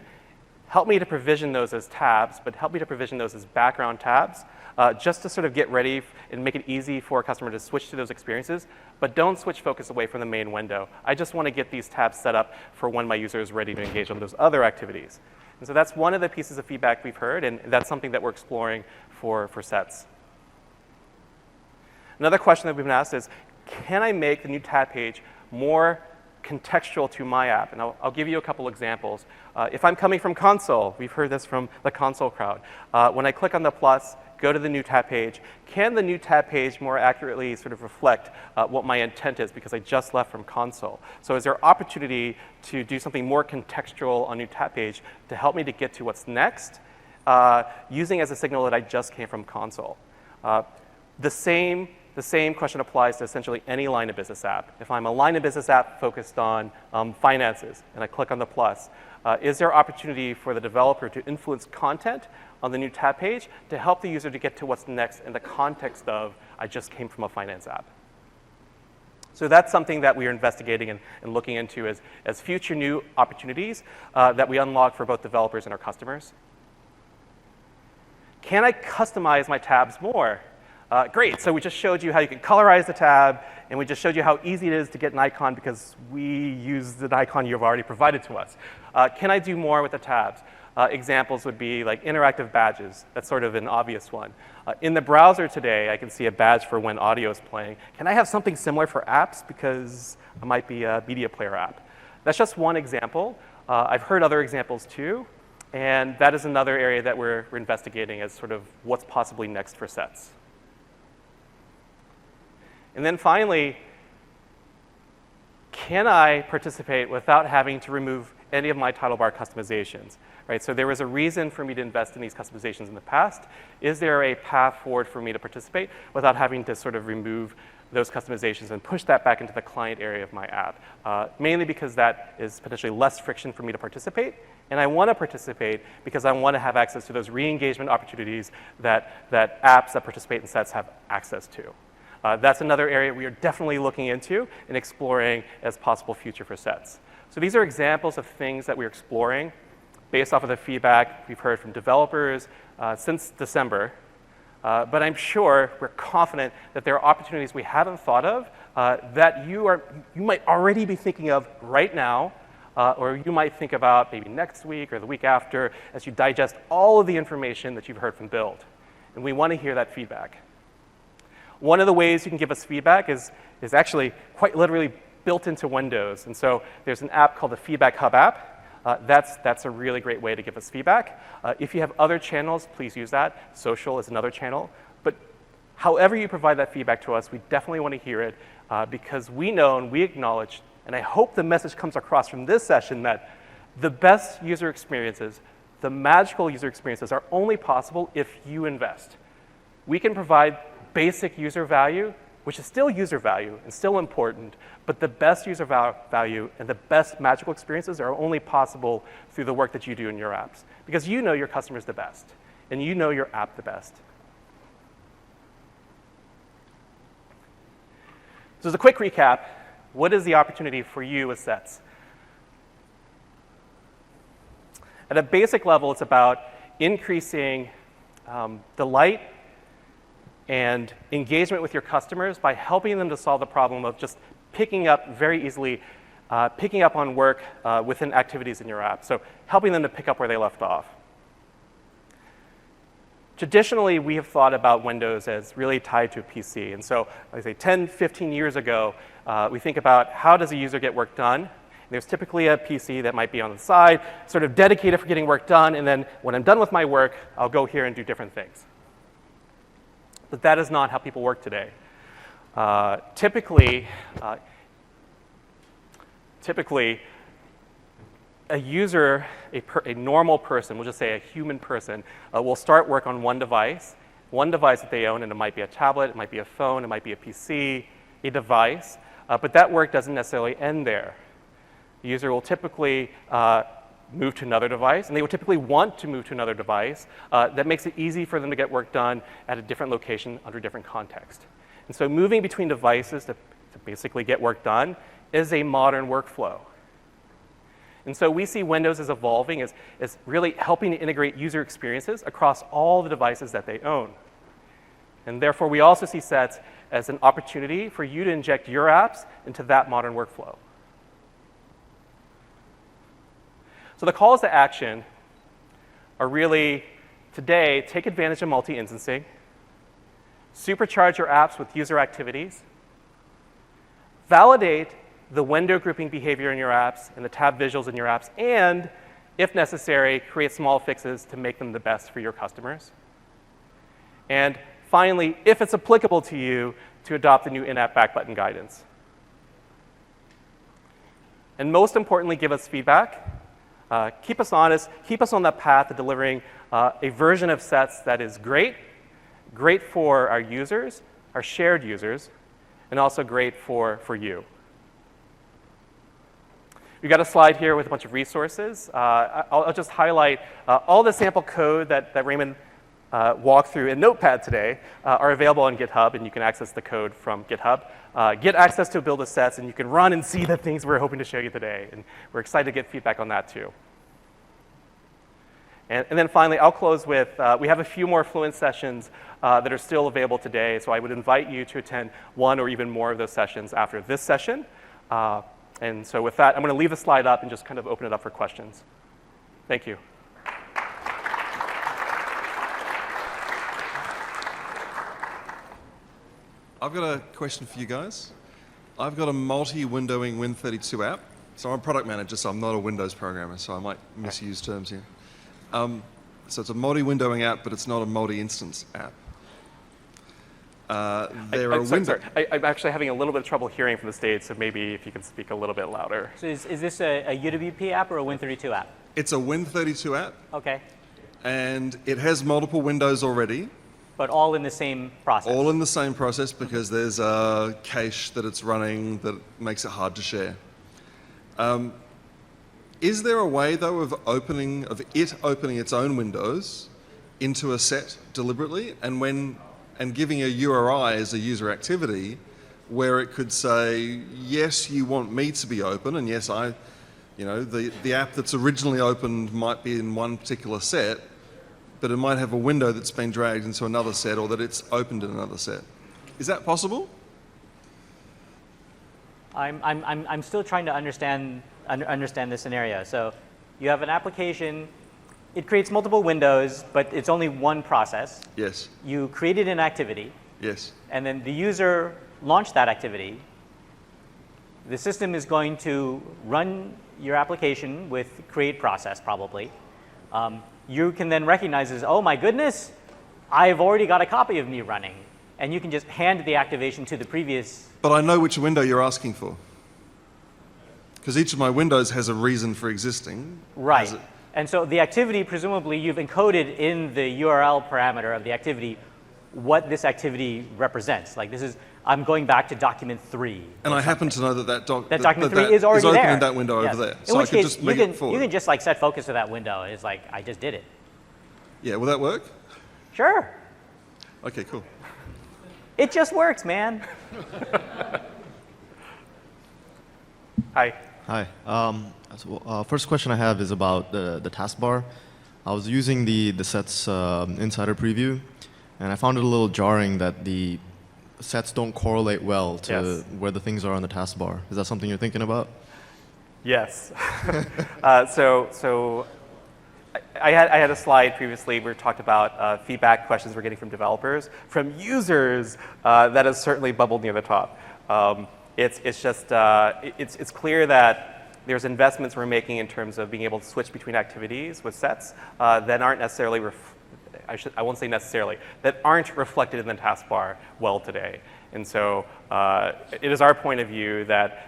Help me to provision those as tabs, but help me to provision those as background tabs, just to sort of get ready and make it easy for a customer to switch to those experiences, but don't switch focus away from the main window. I just want to get these tabs set up for when my user is ready to engage on those other activities. And so that's one of the pieces of feedback we've heard, and that's something that we're exploring for sets. Another question that we've been asked is, can I make the new tab page more contextual to my app? And I'll give you a couple examples. If I'm coming from console, we've heard this from the console crowd. When I click on the plus, go to the new tab page, can the new tab page more accurately sort of reflect what my intent is because I just left from console? So is there opportunity to do something more contextual on new tab page to help me to get to what's next, using as a signal that I just came from console? The same question applies to essentially any line of business app. If I'm a line of business app focused on finances and I click on the plus, is there opportunity for the developer to influence content on the new tab page to help the user to get to what's next in the context of I just came from a finance app? So that's something that we are investigating and looking into as future new opportunities that we unlock for both developers and our customers. Can I customize my tabs more? Great, so we just showed you how you can colorize the tab, and we just showed you how easy it is to get an icon because we use the icon you've already provided to us. Can I do more with the tabs? Examples would be like interactive badges. That's sort of an obvious one. In the browser today, I can see a badge for when audio is playing. Can I have something similar for apps because it might be a media player app? That's just one example. I've heard other examples too, and that is another area that we're investigating as sort of what's possibly next for sets. And then finally, can I participate without having to remove any of my title bar customizations? Right? So there was a reason for me to invest in these customizations in the past. Is there a path forward for me to participate without having to sort of remove those customizations and push that back into the client area of my app? Mainly because that is potentially less friction for me to participate. And I want to participate because I want to have access to those re-engagement opportunities that apps that participate in sets have access to. That's another area we are definitely looking into and exploring as possible future for sets. So these are examples of things that we're exploring based off of the feedback we've heard from developers since December. But I'm sure, we're confident that there are opportunities we haven't thought of that you might already be thinking of right now, or you might think about maybe next week or the week after as you digest all of the information that you've heard from Build. And we want to hear that feedback. One of the ways you can give us feedback is actually quite literally built into Windows. And so there's an app called the Feedback Hub app. That's a really great way to give us feedback. If you have other channels, please use that. Social is another channel. But however you provide that feedback to us, we definitely want to hear it because we know and we acknowledge, and I hope the message comes across from this session that the best user experiences, the magical user experiences are only possible if you invest. We can provide basic user value, which is still user value and still important, but the best user value and the best magical experiences are only possible through the work that you do in your apps, because you know your customers the best, and you know your app the best. So as a quick recap, what is the opportunity for you with sets? At a basic level, it's about increasing delight and engagement with your customers by helping them to solve the problem of just picking up very easily, picking up on work within activities in your app. So helping them to pick up where they left off. Traditionally, we have thought about Windows as really tied to a PC. And so, like I say, 10, 15 years ago, we think about how does a user get work done? And there's typically a PC that might be on the side, sort of dedicated for getting work done. And then when I'm done with my work, I'll go here and do different things. But that is not how people work today. Typically, a user, a normal person, we'll just say a human person, will start work on one device that they own, and it might be a tablet, it might be a phone, it might be a PC, a device, but that work doesn't necessarily end there. The user will typically move to another device, and they would typically want to move to another device that makes it easy for them to get work done at a different location under a different context. And so moving between devices to basically get work done is a modern workflow. And so we see Windows as evolving as really helping to integrate user experiences across all the devices that they own. And therefore, we also see sets as an opportunity for you to inject your apps into that modern workflow. So the calls to action are really, today, take advantage of multi-instancing, supercharge your apps with user activities, validate the window grouping behavior in your apps and the tab visuals in your apps, and, if necessary, create small fixes to make them the best for your customers. And finally, if it's applicable to you, to adopt the new in-app back button guidance. And most importantly, give us feedback. Keep us honest, keep us on that path of delivering a version of sets that is great for our users, our shared users, and also great for you. We've got a slide here with a bunch of resources. I'll just highlight all the sample code that Raymond walked through in Notepad today are available on GitHub, and you can access the code from GitHub. Get access to Build with Sets, and you can run and see the things we're hoping to show you today. And we're excited to get feedback on that, too. And then finally, I'll close with, we have a few more Fluent sessions that are still available today, so I would invite you to attend one or even more of those sessions after this session. And so with that, I'm going to leave the slide up and just kind of open it up for questions. Thank you. I've got a question for you guys. I've got a multi-windowing Win32 app. So I'm a product manager, so I'm not a Windows programmer, so I might misuse terms here. So it's a multi-windowing app, but it's not a multi-instance app. there are windows. I'm actually having a little bit of trouble hearing from the stage, so maybe if you can speak a little bit louder. So is this a UWP app or a Win32 app? It's a Win32 app, Okay. and it has multiple windows already, But all in the same process. all in the same process because there's a cache that it's running that makes it hard to share. Is there a way, though, of opening its own windows into a set deliberately, and giving a URI as a user activity, where it could say, yes, you want me to be open, and yes, the app that's originally opened might be in one particular set, but it might have a window that's been dragged into another set, or that it's opened in another set. Is that possible? I'm still trying to understand the scenario. So you have an application, it creates multiple windows, but it's only one process. Yes. You created an activity, Yes. and then the user launched that activity. The system is going to run your application with create process, probably. You can then recognize as, oh my goodness, I've already got a copy of me running. And you can just hand the activation to the previous. But I know which window you're asking for. Because each of my windows has a reason for existing. Right. And so the activity, presumably, you've encoded in the URL parameter of the activity what this activity represents. Like this is, I'm going back to document 3. And I happen to know that document 3 is already open there. in that window Yes. over there. In So I which could case, just make it forward. you can just like set focus to that window. It's like, I just did it. Yeah, will that work? Sure. Okay, cool. It just works, man. Hi. Hi. First question I have is about the taskbar. I was using the sets insider preview, and I found it a little jarring that the sets don't correlate well to Yes. where the things are on the taskbar. Is that something you're thinking about? Yes. So I had a slide previously where we talked about feedback questions we're getting from developers. From users, that has certainly bubbled near the top. It's clear that there's investments we're making in terms of being able to switch between activities with sets that aren't necessarily, I won't say necessarily, that aren't reflected in the taskbar well today. And so it is our point of view that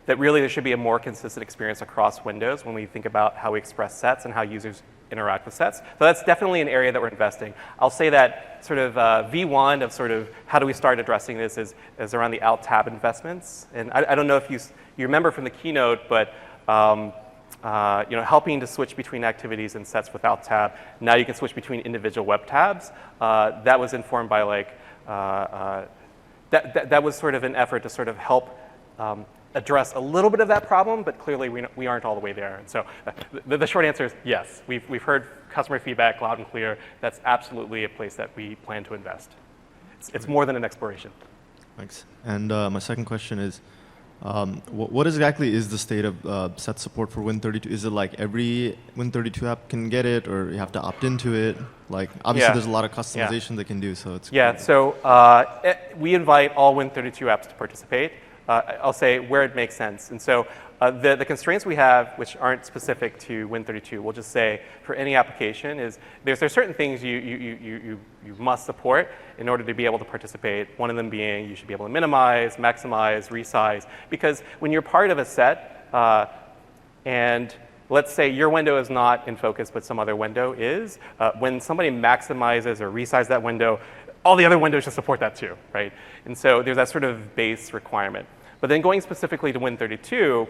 that really there should be a more consistent experience across windows when we think about how we express sets and how users interact with sets. So that's definitely an area that we're investing. I'll say that sort of V1 of sort of how do we start addressing this is around the Alt-Tab investments. And I don't know if you remember from the keynote, but helping to switch between activities and sets with Alt-Tab. Now you can switch between individual web tabs. That was informed by like, that was sort of an effort to sort of help address a little bit of that problem, but clearly we aren't all the way there. And so the short answer is yes. We've heard customer feedback loud and clear. That's absolutely a place that we plan to invest. It's more than an exploration. Thanks. And my second question is, what exactly is the state of set support for Win32? Is it like every Win32 app can get it, or you have to opt into it? Like, obviously, there's a lot of customization they can do, so it's So we invite all Win32 apps to participate. I'll say where it makes sense. And so the constraints we have, which aren't specific to Win32, we'll just say for any application is there's certain things you must support in order to be able to participate. One of them being you should be able to minimize, maximize, resize. Because when you're part of a set, and let's say your window is not in focus, but some other window is, when somebody maximizes or resizes that window, all the other windows should support that too, right? And so there's that sort of base requirement. But then going specifically to Win32,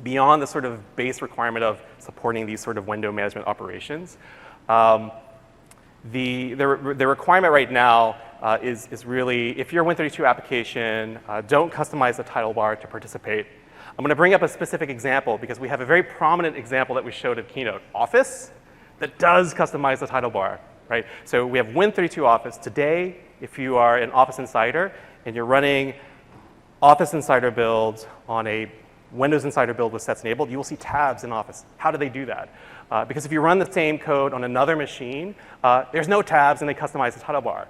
beyond the sort of base requirement of supporting these sort of window management operations, the requirement right now is really, if you're a Win32 application, don't customize the title bar to participate. I'm going to bring up a specific example because we have a very prominent example that we showed at Keynote, Office, that does customize the title bar, right? So we have Win32 Office. Today, if you are an Office Insider and you're running Office Insider builds on a Windows Insider build with sets enabled, you will see tabs in Office. How do they do that? Because if you run the same code on another machine, there's no tabs and they customize the title bar.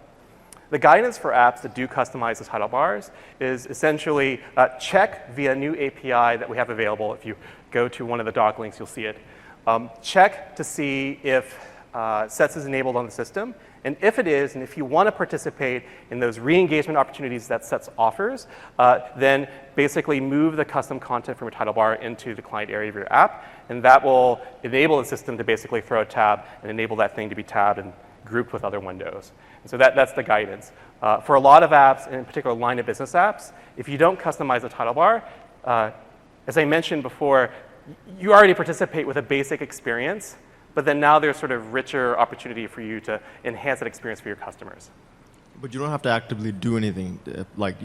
The guidance for apps that do customize the title bars is essentially check via new API that we have available. If you go to one of the doc links, you'll see it. Check to see if sets is enabled on the system And if it is, and if you want to participate in those re-engagement opportunities that Sets offers, then basically move the custom content from your title bar into the client area of your app, and that will enable the system to basically throw a tab and enable that thing to be tabbed and grouped with other windows. And so that's the guidance. For a lot of apps, in particular line of business apps, if you don't customize the title bar, as I mentioned before, you already participate with a basic experience, but then now there's sort of richer opportunity for you to enhance that experience for your customers. But you don't have to actively do anything. Like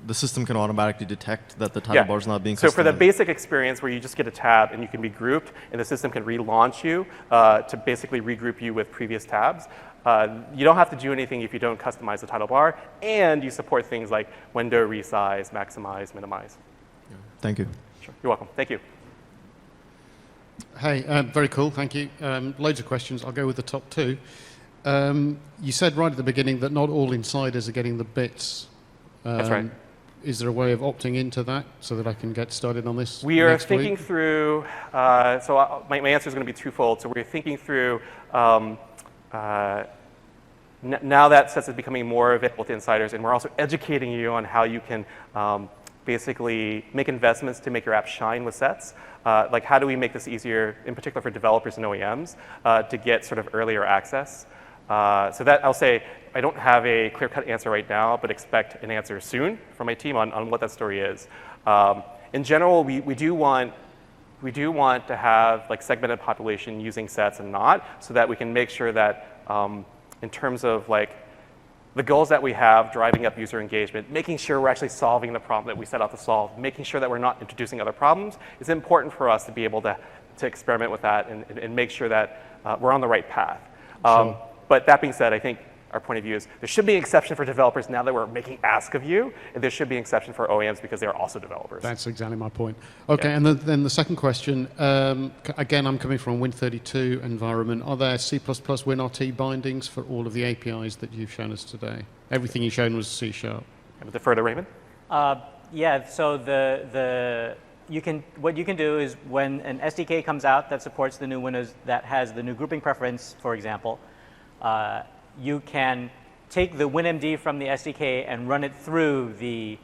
the system can automatically detect that the title bar is not being customized. So for the basic experience where you just get a tab and you can be grouped, and the system can relaunch you to basically regroup you with previous tabs, you don't have to do anything if you don't customize the title bar, and you support things like window resize, maximize, minimize. Thank you. Sure. You're welcome. Thank you. Hey, very cool, thank you. Loads of questions. I'll go with the top two. You said right at the beginning that not all insiders are getting the bits. That's right. Is there a way of opting into that so that I can get started on this We are next thinking week? through, my answer is going to be twofold. So we're thinking through, now that Sets is becoming more available to insiders, and we're also educating you on how you can basically make investments to make your app shine with Sets. Like how do we make this easier, in particular for developers and OEMs, to get sort of earlier access. So that I'll say, I don't have a clear-cut answer right now, but expect an answer soon from my team on what that story is. In general, we do want to have like segmented population using Sets and not, so that we can make sure that in terms of like the goals that we have, driving up user engagement, making sure we're actually solving the problem that we set out to solve, making sure that we're not introducing other problems, it's important for us to be able to experiment with that and make sure that we're on the right path. Sure. But that being said, I think our point of view is there should be an exception for developers now that we're making ask of you, and there should be an exception for OEMs because they are also developers. That's exactly my point. Okay, Yeah. and then the second question, again, I'm coming from a Win32 environment. Are there C++ WinRT bindings for all of the APIs that you've shown us today? Everything you've shown was C#. I would defer to Raymond. Yeah, so what you can do is when an SDK comes out that supports the new Windows, that has the new grouping preference, for example, you can take the WinMD from the SDK and run it through the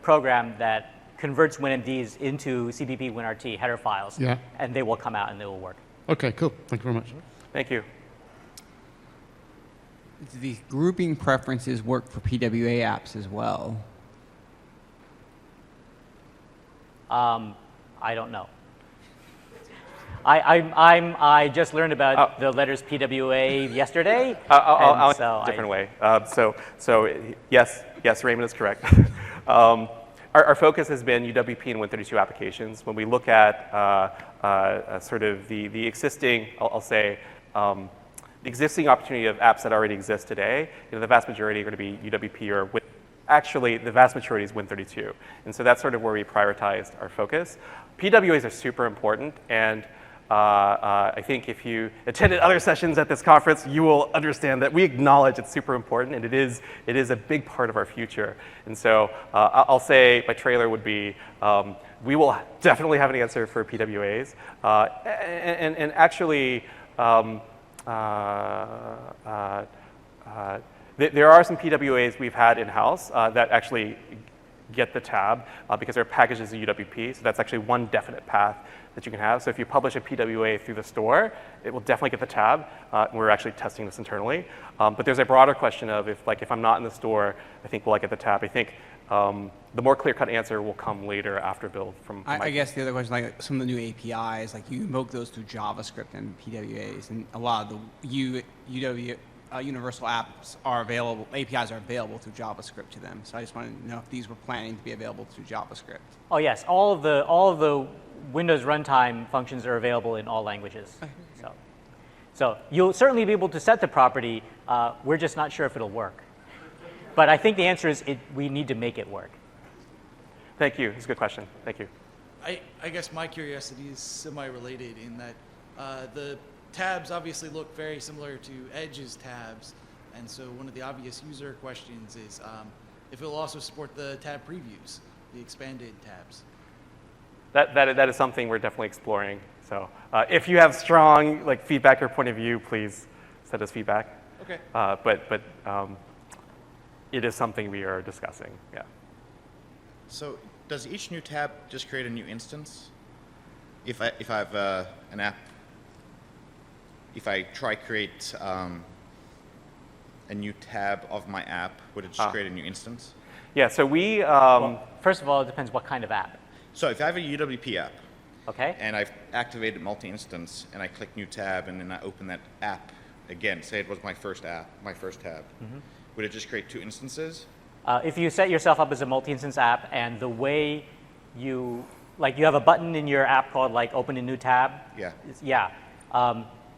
program that converts WinMDs into CPP WinRT header files. Yeah. And they will come out and they will work. Okay, cool. Thank you very much. Thank you. Do these grouping preferences work for PWA apps as well? I don't know. I just learned about the letters PWA yesterday. I'll so answer a different way. So yes, Raymond is correct. Our focus has been UWP and Win32 applications. When we look at sort of the existing, I'll say, the existing opportunity of apps that already exist today, the vast majority are going to be UWP or actually the vast majority is Win32. And so that's sort of where we prioritized our focus. PWAs are super important, and I think if you attended other sessions at this conference, you will understand that we acknowledge it's super important, and it is a big part of our future. And so I'll say my trailer would be, we will definitely have an answer for PWAs. And actually, there are some PWAs we've had in-house that actually get the tab because they're packaged as a UWP. So that's actually one definite path that you can have. So if you publish a PWA through the store, it will definitely get the tab. We're actually testing this internally. But there's a broader question of if I'm not in the store, I think will I get the tab? I think the more clear-cut answer will come later after build from I guess the other question, like some of the new APIs, like you invoke those through JavaScript and PWAs, and a lot of the universal apps are available, APIs are available through JavaScript to them. So I just wanted to know if these were planning to be available through JavaScript. Oh yes, all of the Windows runtime functions are available in all languages. So you'll certainly be able to set the property. We're just not sure if it'll work. But I think the answer is we need to make it work. Thank you. It's a good question. Thank you. I guess my curiosity is semi-related in that the tabs obviously look very similar to Edge's tabs, and so one of the obvious user questions is if it will also support the tab previews, the expanded tabs. That is something we're definitely exploring. So if you have strong feedback or point of view, please send us feedback. Okay. But it is something we are discussing. Yeah. So does each new tab just create a new instance? If I have an app, if I try create a new tab of my app, would it just create a new instance? Yeah. So we. Well, first of all, it depends what kind of app. So if I have a UWP app, Okay. and I've activated multi-instance, and I click new tab, and then I open that app again, say it was my first tab, would it just create 2 instances? If you set yourself up as a multi-instance app, and the way you have a button in your app called like open a new tab. Yeah. Yeah.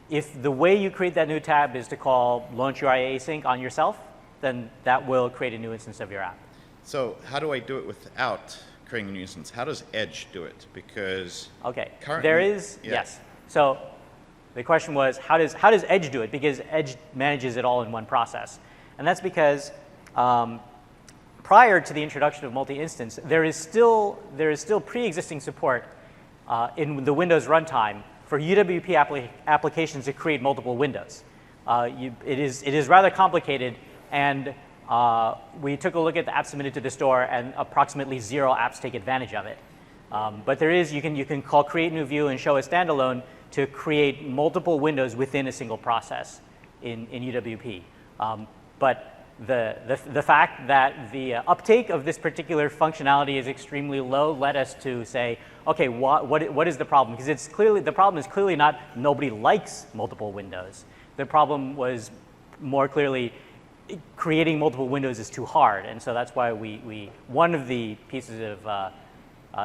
If the way you create that new tab is to call launch URI async on yourself, then that will create a new instance of your app. So how do I do it without creating a new instance? How does Edge do it? Because Okay. currently, There is yeah. yes. So the question was how does Edge do it? Because Edge manages it all in one process, and that's because prior to the introduction of multi-instance, there is still pre-existing support in the Windows runtime for UWP applications to create multiple windows. It is rather complicated, and we took a look at the apps submitted to the store, and approximately 0 apps take advantage of it. But there is you can call create new view and show a standalone to create multiple windows within a single process in UWP. But the fact that the uptake of this particular functionality is extremely low led us to say, okay, what is the problem? Because the problem is clearly not nobody likes multiple windows. The problem was more clearly creating multiple windows is too hard, and so that's why one of the pieces of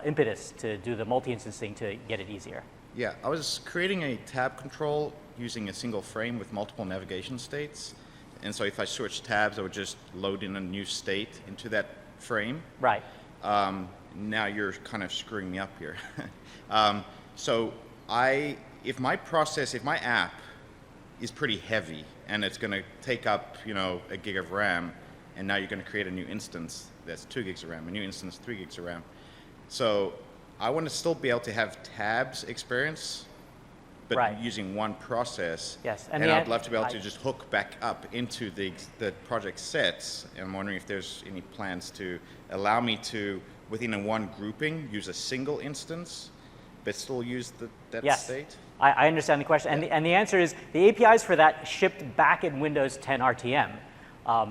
impetus to do the multi-instance thing to get it easier. Yeah, I was creating a tab control using a single frame with multiple navigation states. And so if I switch tabs, I would just load in a new state into that frame. Right. Now you're kind of screwing me up here. So if my app is pretty heavy and it's going to take up, a gig of RAM, and now you're going to create a new instance that's 2 gigs of RAM, a new instance 3 gigs of RAM. So I want to still be able to have tabs experience, but Right. using one process. Yes, And I'd love to be able to just hook back up into the project sets. And I'm wondering if there's any plans to allow me to, within a one grouping, use a single instance, but still use that Yes. state? I understand the question, and the answer is the APIs for that shipped back in Windows 10 RTM.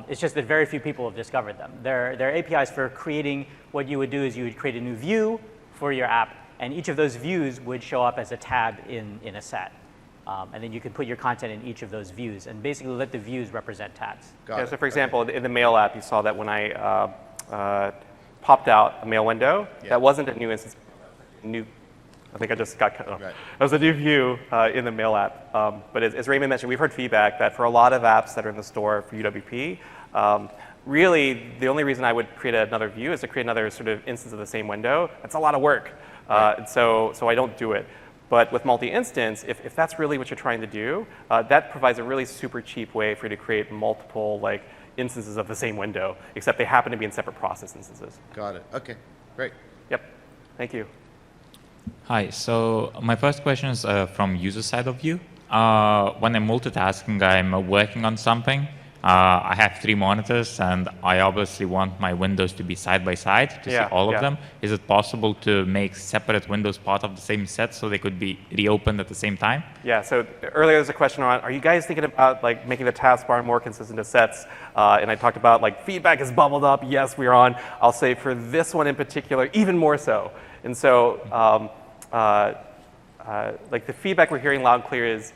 It's just that very few people have discovered them. They're APIs for creating, what you would do is you would create a new view for your app, and each of those views would show up as a tab in a set. And then you could put your content in each of those views and basically let the views represent tabs. Got Yeah, it. so for example, in the Mail app, you saw that when I popped out a Mail window, Yeah. that wasn't a new instance. I think I just got cut off. Right. That was a new view in the Mail app. But as Raymond mentioned, we've heard feedback that for a lot of apps that are in the store for UWP, really the only reason I would create another view is to create another sort of instance of the same window. That's a lot of work. And so I don't do it. But with multi-instance, if that's really what you're trying to do, that provides a really super cheap way for you to create multiple instances of the same window, except they happen to be in separate process instances. Got it. Okay, great. Yep. Thank you. Hi, so my first question is from user side of view. When I'm multitasking, I'm working on something. I have 3 monitors, and I obviously want my windows to be side by side to see all of them. Is it possible to make separate windows part of the same set so they could be reopened at the same time? Yeah, so earlier there's a question on, are you guys thinking about making the taskbar more consistent to sets? And I talked about feedback is bubbled up. Yes, we are on. I'll say for this one in particular, even more so. And so the feedback we're hearing loud and clear is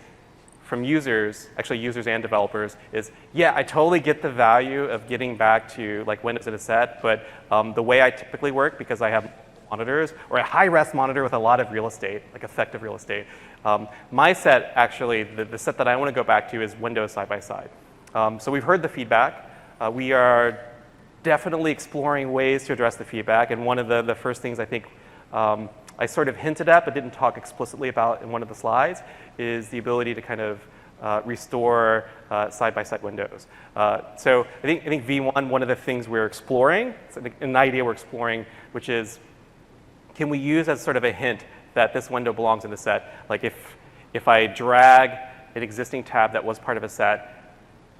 from users, actually users and developers, is yeah, I totally get the value of getting back to Windows in a set, but the way I typically work, because I have monitors, or a high-res monitor with a lot of real estate, effective real estate, my set actually, the set that I want to go back to is Windows side by side. So we've heard the feedback. We are definitely exploring ways to address the feedback, and one of the first things I think I sort of hinted at but didn't talk explicitly about in one of the slides is the ability to kind of restore side-by-side windows. So I think V1, one of the things we're exploring, an idea we're exploring, which is, can we use as sort of a hint that this window belongs in the set? Like if I drag an existing tab that was part of a set,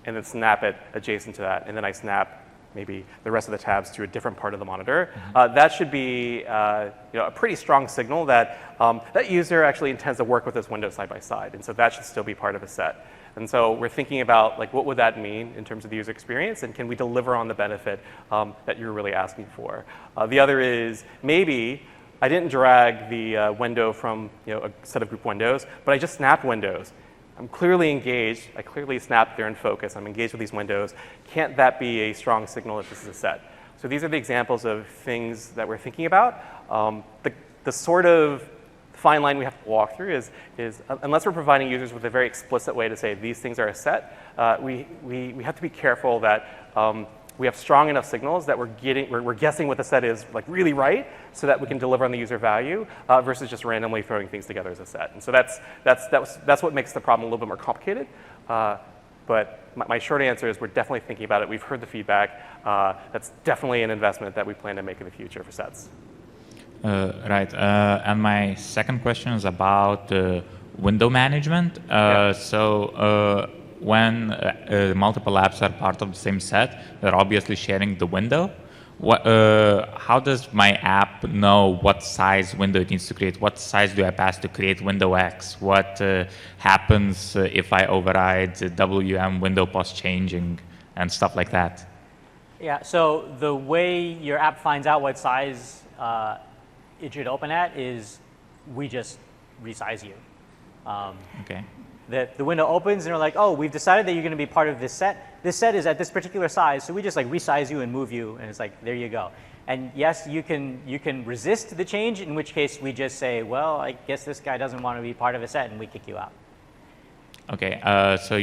and then snap it adjacent to that, and then I snap maybe the rest of the tabs to a different part of the monitor. That should be a pretty strong signal that that user actually intends to work with this window side by side, and so that should still be part of a set. And so we're thinking about like what would that mean in terms of the user experience, and can we deliver on the benefit that you're really asking for? The other is maybe I didn't drag the window from a set of group windows, but I just snapped windows. I'm clearly engaged. I clearly snapped there in focus. I'm engaged with these windows. Can't that be a strong signal that this is a set? So these are the examples of things that we're thinking about. The sort of fine line we have to walk through is unless we're providing users with a very explicit way to say these things are a set, we have to be careful that we have strong enough signals that we're guessing what the set is like really right, so that we can deliver on the user value versus just randomly throwing things together as a set. And so that's what makes the problem a little bit more complicated. But my short answer is we're definitely thinking about it. We've heard the feedback. That's definitely an investment that we plan to make in the future for sets. Right. And my second question is about window management. When multiple apps are part of the same set, they're obviously sharing the window. How does my app know what size window it needs to create? What size do I pass to create window X? What happens if I override WM window post changing and stuff like that? Yeah, so the way your app finds out what size it should open at is we just resize you. Okay. The window opens and we're like, oh, we've decided that you're going to be part of this set. This set is at this particular size, so we just like resize you and move you, and it's like, there you go. And yes, you can resist the change, in which case we just say, well, I guess this guy doesn't want to be part of a set, and we kick you out. Okay, so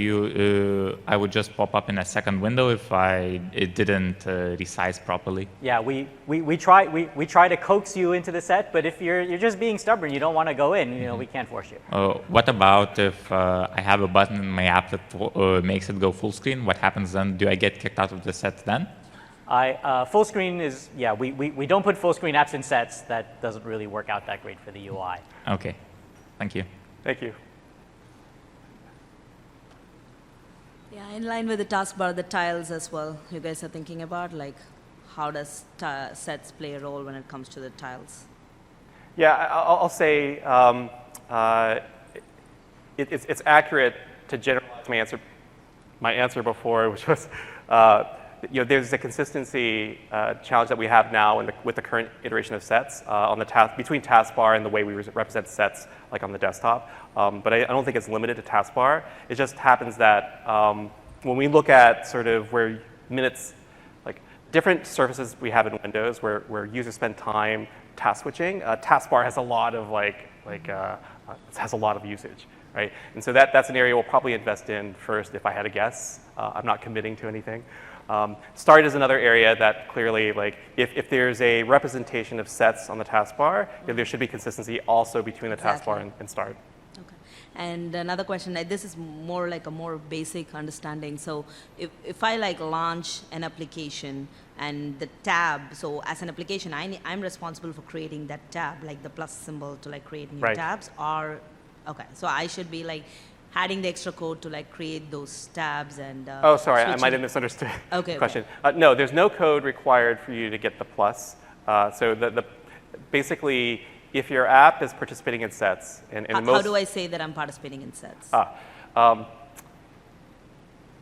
I would just pop up in a second window if it didn't resize properly. Yeah, we try to coax you into the set, but if you're just being stubborn, you don't want to go in, we can't force you. What about if I have a button in my app that makes it go full screen? What happens then? Do I get kicked out of the set then? Full screen is, yeah, we don't put full screen apps in sets. That doesn't really work out that great for the UI. Okay, thank you. Thank you. Yeah, in line with the taskbar, the tiles as well, you guys are thinking about, like, how does sets play a role when it comes to the tiles? Yeah, I'll say it's accurate to generalize my answer before, which was, there's a consistency challenge that we have now with the current iteration of sets on the between taskbar and the way we represent sets, like on the desktop. But I don't think it's limited to taskbar. It just happens that when we look at sort of where minutes, like different surfaces we have in Windows where users spend time task switching, taskbar has a lot of has a lot of usage, right? And so that's an area we'll probably invest in first if I had to guess. I'm not committing to anything. Start is another area that clearly, like, if there's a representation of sets on the taskbar, there should be consistency also between the taskbar and start. Okay. And another question, this is more like a more basic understanding. So if I like launch an application and the tab, so as an application, I'm responsible for creating that tab, like the plus symbol to like create new tabs, or, okay, so I should be like adding the extra code to like create those tabs and oh, sorry, I might have misunderstood the question. No, there's no code required for you to get the plus. So basically, if your app is participating in sets, and how do I say that I'm participating in sets?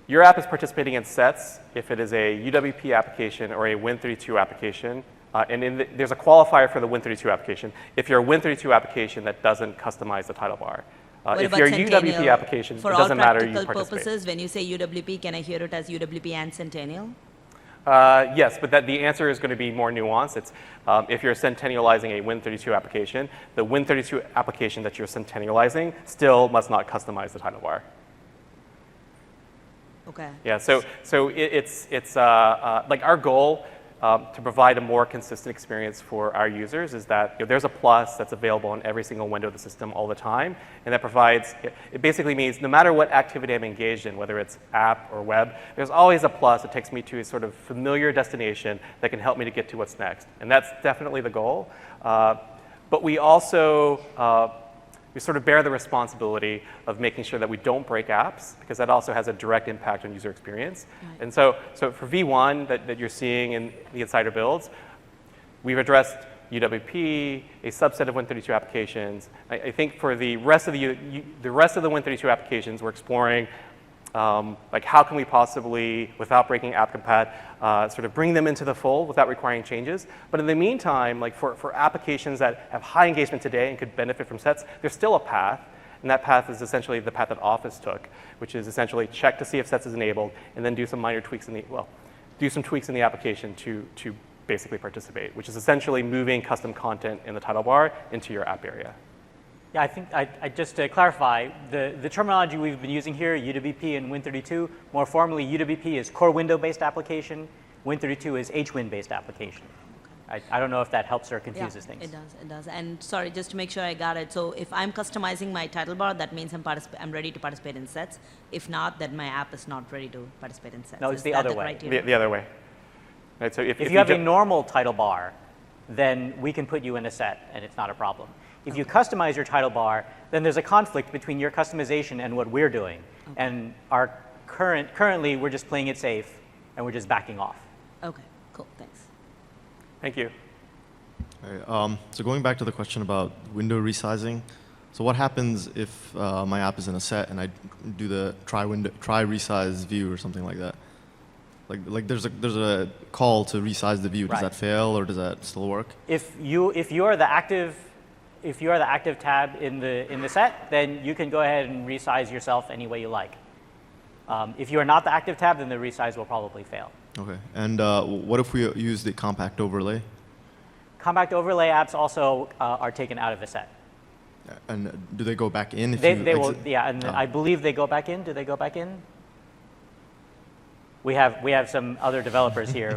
Your app is participating in sets if it is a UWP application or a Win32 application. And there's a qualifier for the Win32 application. If you're a Win32 application that doesn't customize the title bar. If you're a UWP application, it doesn't matter, you participate. For all practical purposes, when you say UWP, can I hear it as UWP and Centennial? Yes, but the answer is going to be more nuanced. It's if you're centennializing a Win32 application, the Win32 application that you're centennializing still must not customize the title bar. Okay. Yeah, so it's like our goal to provide a more consistent experience for our users is that there's a plus that's available on every single window of the system all the time, and that provides, it basically means no matter what activity I'm engaged in, whether it's app or web, there's always a plus that takes me to a sort of familiar destination that can help me to get to what's next. And that's definitely the goal. But we also we sort of bear the responsibility of making sure that we don't break apps, because that also has a direct impact on user experience. Right. And so for V1 that you're seeing in the Insider builds, we've addressed UWP, a subset of Win32 applications. I think for the rest of the rest of the Win32 applications, we're exploring like how can we possibly, without breaking AppCompat, sort of bring them into the fold without requiring changes. But in the meantime, like for applications that have high engagement today and could benefit from sets, there's still a path. And that path is essentially the path that Office took, which is essentially check to see if sets is enabled, and then do some minor tweaks in the, well, do some tweaks in the application to basically participate, which is essentially moving custom content in the title bar into your app area. Yeah, I think just to clarify, the terminology we've been using here, UWP and Win32, more formally, UWP is core window-based application, Win32 is HWin-based application. I don't know if that helps or confuses things. It does. And sorry, just to make sure I got it. So if I'm customizing my title bar, that means I'm ready to participate in sets. If not, then my app is not ready to participate in sets. No, it's the other way. The other way. Right, so if you have a normal title bar, then we can put you in a set, and it's not a problem. If you customize your title bar, then there's a conflict between your customization and what we're doing. Okay. And our currently, we're just playing it safe, and we're just backing off. Okay, cool, thanks. Thank you. All right, so going back to the question about window resizing, so what happens if my app is in a set and I do the try resize view or something like that? Like there's a call to resize the view. Does that fail or does that still work? If you are the active tab in the set, then you can go ahead and resize yourself any way you like. If you are not the active tab, then the resize will probably fail. Okay. And what if we use the compact overlay? Compact overlay apps also are taken out of the set. And do they go back in if they will, yeah, and I believe they go back in. Do they go back in? We have some other developers here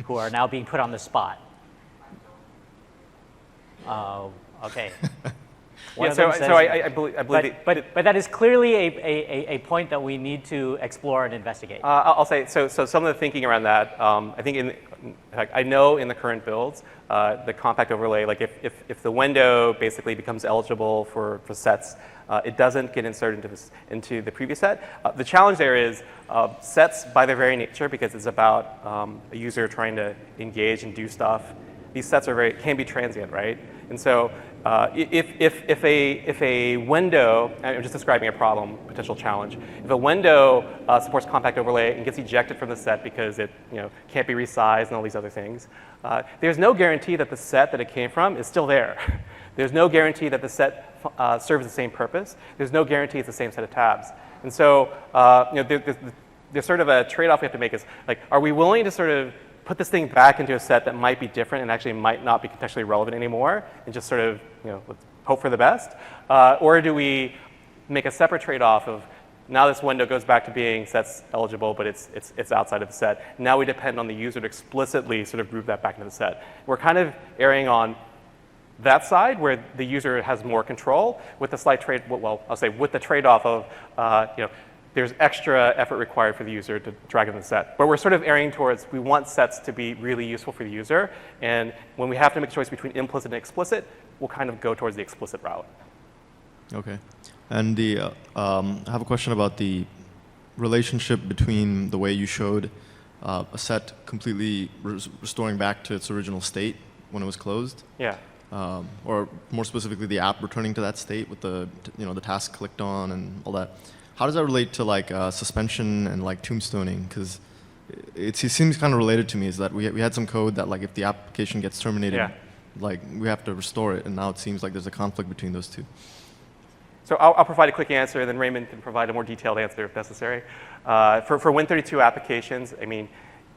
who are now being put on the spot. Oh, okay. Yeah, so I believe but that is clearly a point that we need to explore and investigate. I'll say, so some of the thinking around that, I think I know in the current builds, the compact overlay, like if the window basically becomes eligible for sets, it doesn't get inserted into the previous set. The challenge there is sets by their very nature, because it's about a user trying to engage and do stuff, these sets can be transient, right? And so if a window, I'm just describing a problem, potential challenge. If a window supports compact overlay and gets ejected from the set because it can't be resized and all these other things, there's no guarantee that the set that it came from is still there. There's no guarantee that the set serves the same purpose. There's no guarantee it's the same set of tabs. And so there's sort of a trade-off we have to make is, like, are we willing to sort of put this thing back into a set that might be different and actually might not be contextually relevant anymore, and just sort of let's hope for the best? Or do we make a separate trade-off of, now this window goes back to being sets eligible, but it's outside of the set. Now we depend on the user to explicitly sort of group that back into the set. We're kind of erring on that side where the user has more control, with the slight I'll say with the trade-off of there's extra effort required for the user to drag in the set. But we're sort of erring towards, we want sets to be really useful for the user, and when we have to make a choice between implicit and explicit, we'll kind of go towards the explicit route. Okay. And I have a question about the relationship between the way you showed a set completely restoring back to its original state when it was closed. Yeah. Or more specifically, the app returning to that state with the the task clicked on and all that. How does that relate to like suspension and like tombstoning? Because it seems kind of related to me. Is that we had some code that like if the application gets terminated, like we have to restore it, and now it seems like there's a conflict between those two. So I'll provide a quick answer, and then Raymond can provide a more detailed answer if necessary. For Win32 applications, I mean,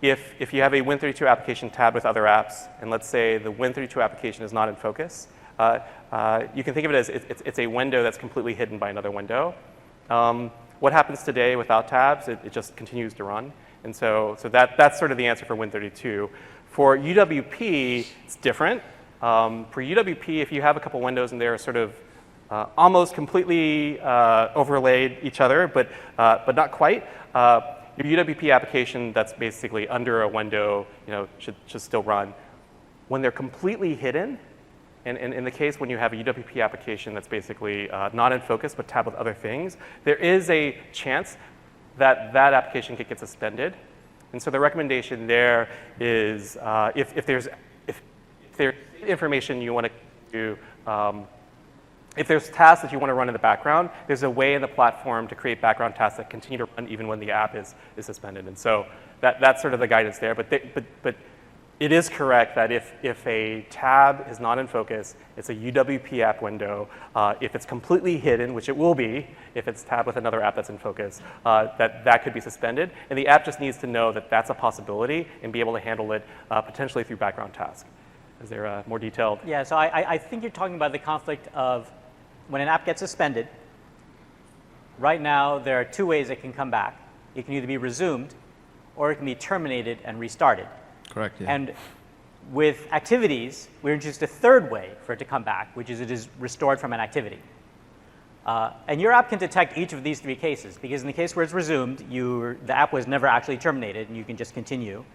if you have a Win32 application tab with other apps, and let's say the Win32 application is not in focus, you can think of it as it's a window that's completely hidden by another window. What happens today without tabs? It just continues to run. And so that's sort of the answer for Win32. For UWP, it's different. For UWP, if you have a couple windows and they're sort of almost completely overlaid each other, but not quite, your UWP application that's basically under a window should still run. When they're completely hidden, And in the case when you have a UWP application that's basically not in focus but tabbed with other things, there is a chance that that application could get suspended. And so the recommendation there is if there's information you want to do, if there's tasks that you want to run in the background, there's a way in the platform to create background tasks that continue to run even when the app is suspended. And so that's sort of the guidance there. But it is correct that if a tab is not in focus, it's a UWP app window. If it's completely hidden, which it will be if it's tabbed with another app that's in focus, that could be suspended. And the app just needs to know that that's a possibility and be able to handle it potentially through background task. Is there a more detailed? Yeah, so I think you're talking about the conflict of when an app gets suspended. Right now, there are two ways it can come back. It can either be resumed or it can be terminated and restarted. Correct, yeah. And with activities, we introduced a third way for it to come back, which is it is restored from an activity. And your app can detect each of these three cases, because in the case where it's resumed, the app was never actually terminated, and you can just continue.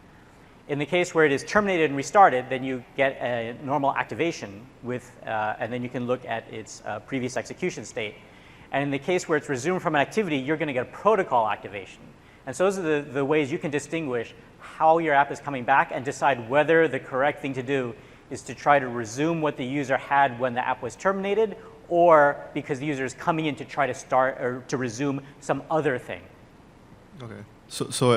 In the case where it is terminated and restarted, then you get a normal activation and then you can look at its previous execution state. And in the case where it's resumed from an activity, you're going to get a protocol activation. And so those are the ways you can distinguish how your app is coming back and decide whether the correct thing to do is to try to resume what the user had when the app was terminated, or because the user is coming in to try to start or to resume some other thing. Okay. So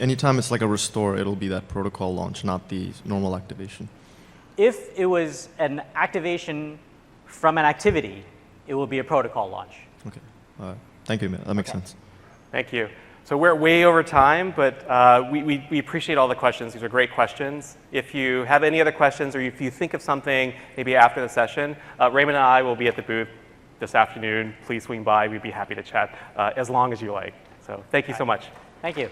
anytime it's like a restore, it'll be that protocol launch, not the normal activation. If it was an activation from an activity, it will be a protocol launch. Okay. Thank you, man. That makes sense. Thank you. So we're way over time, but we appreciate all the questions. These are great questions. If you have any other questions or if you think of something maybe after the session, Raymond and I will be at the booth this afternoon. Please swing by. We'd be happy to chat as long as you like. So thank you so much. Thank you.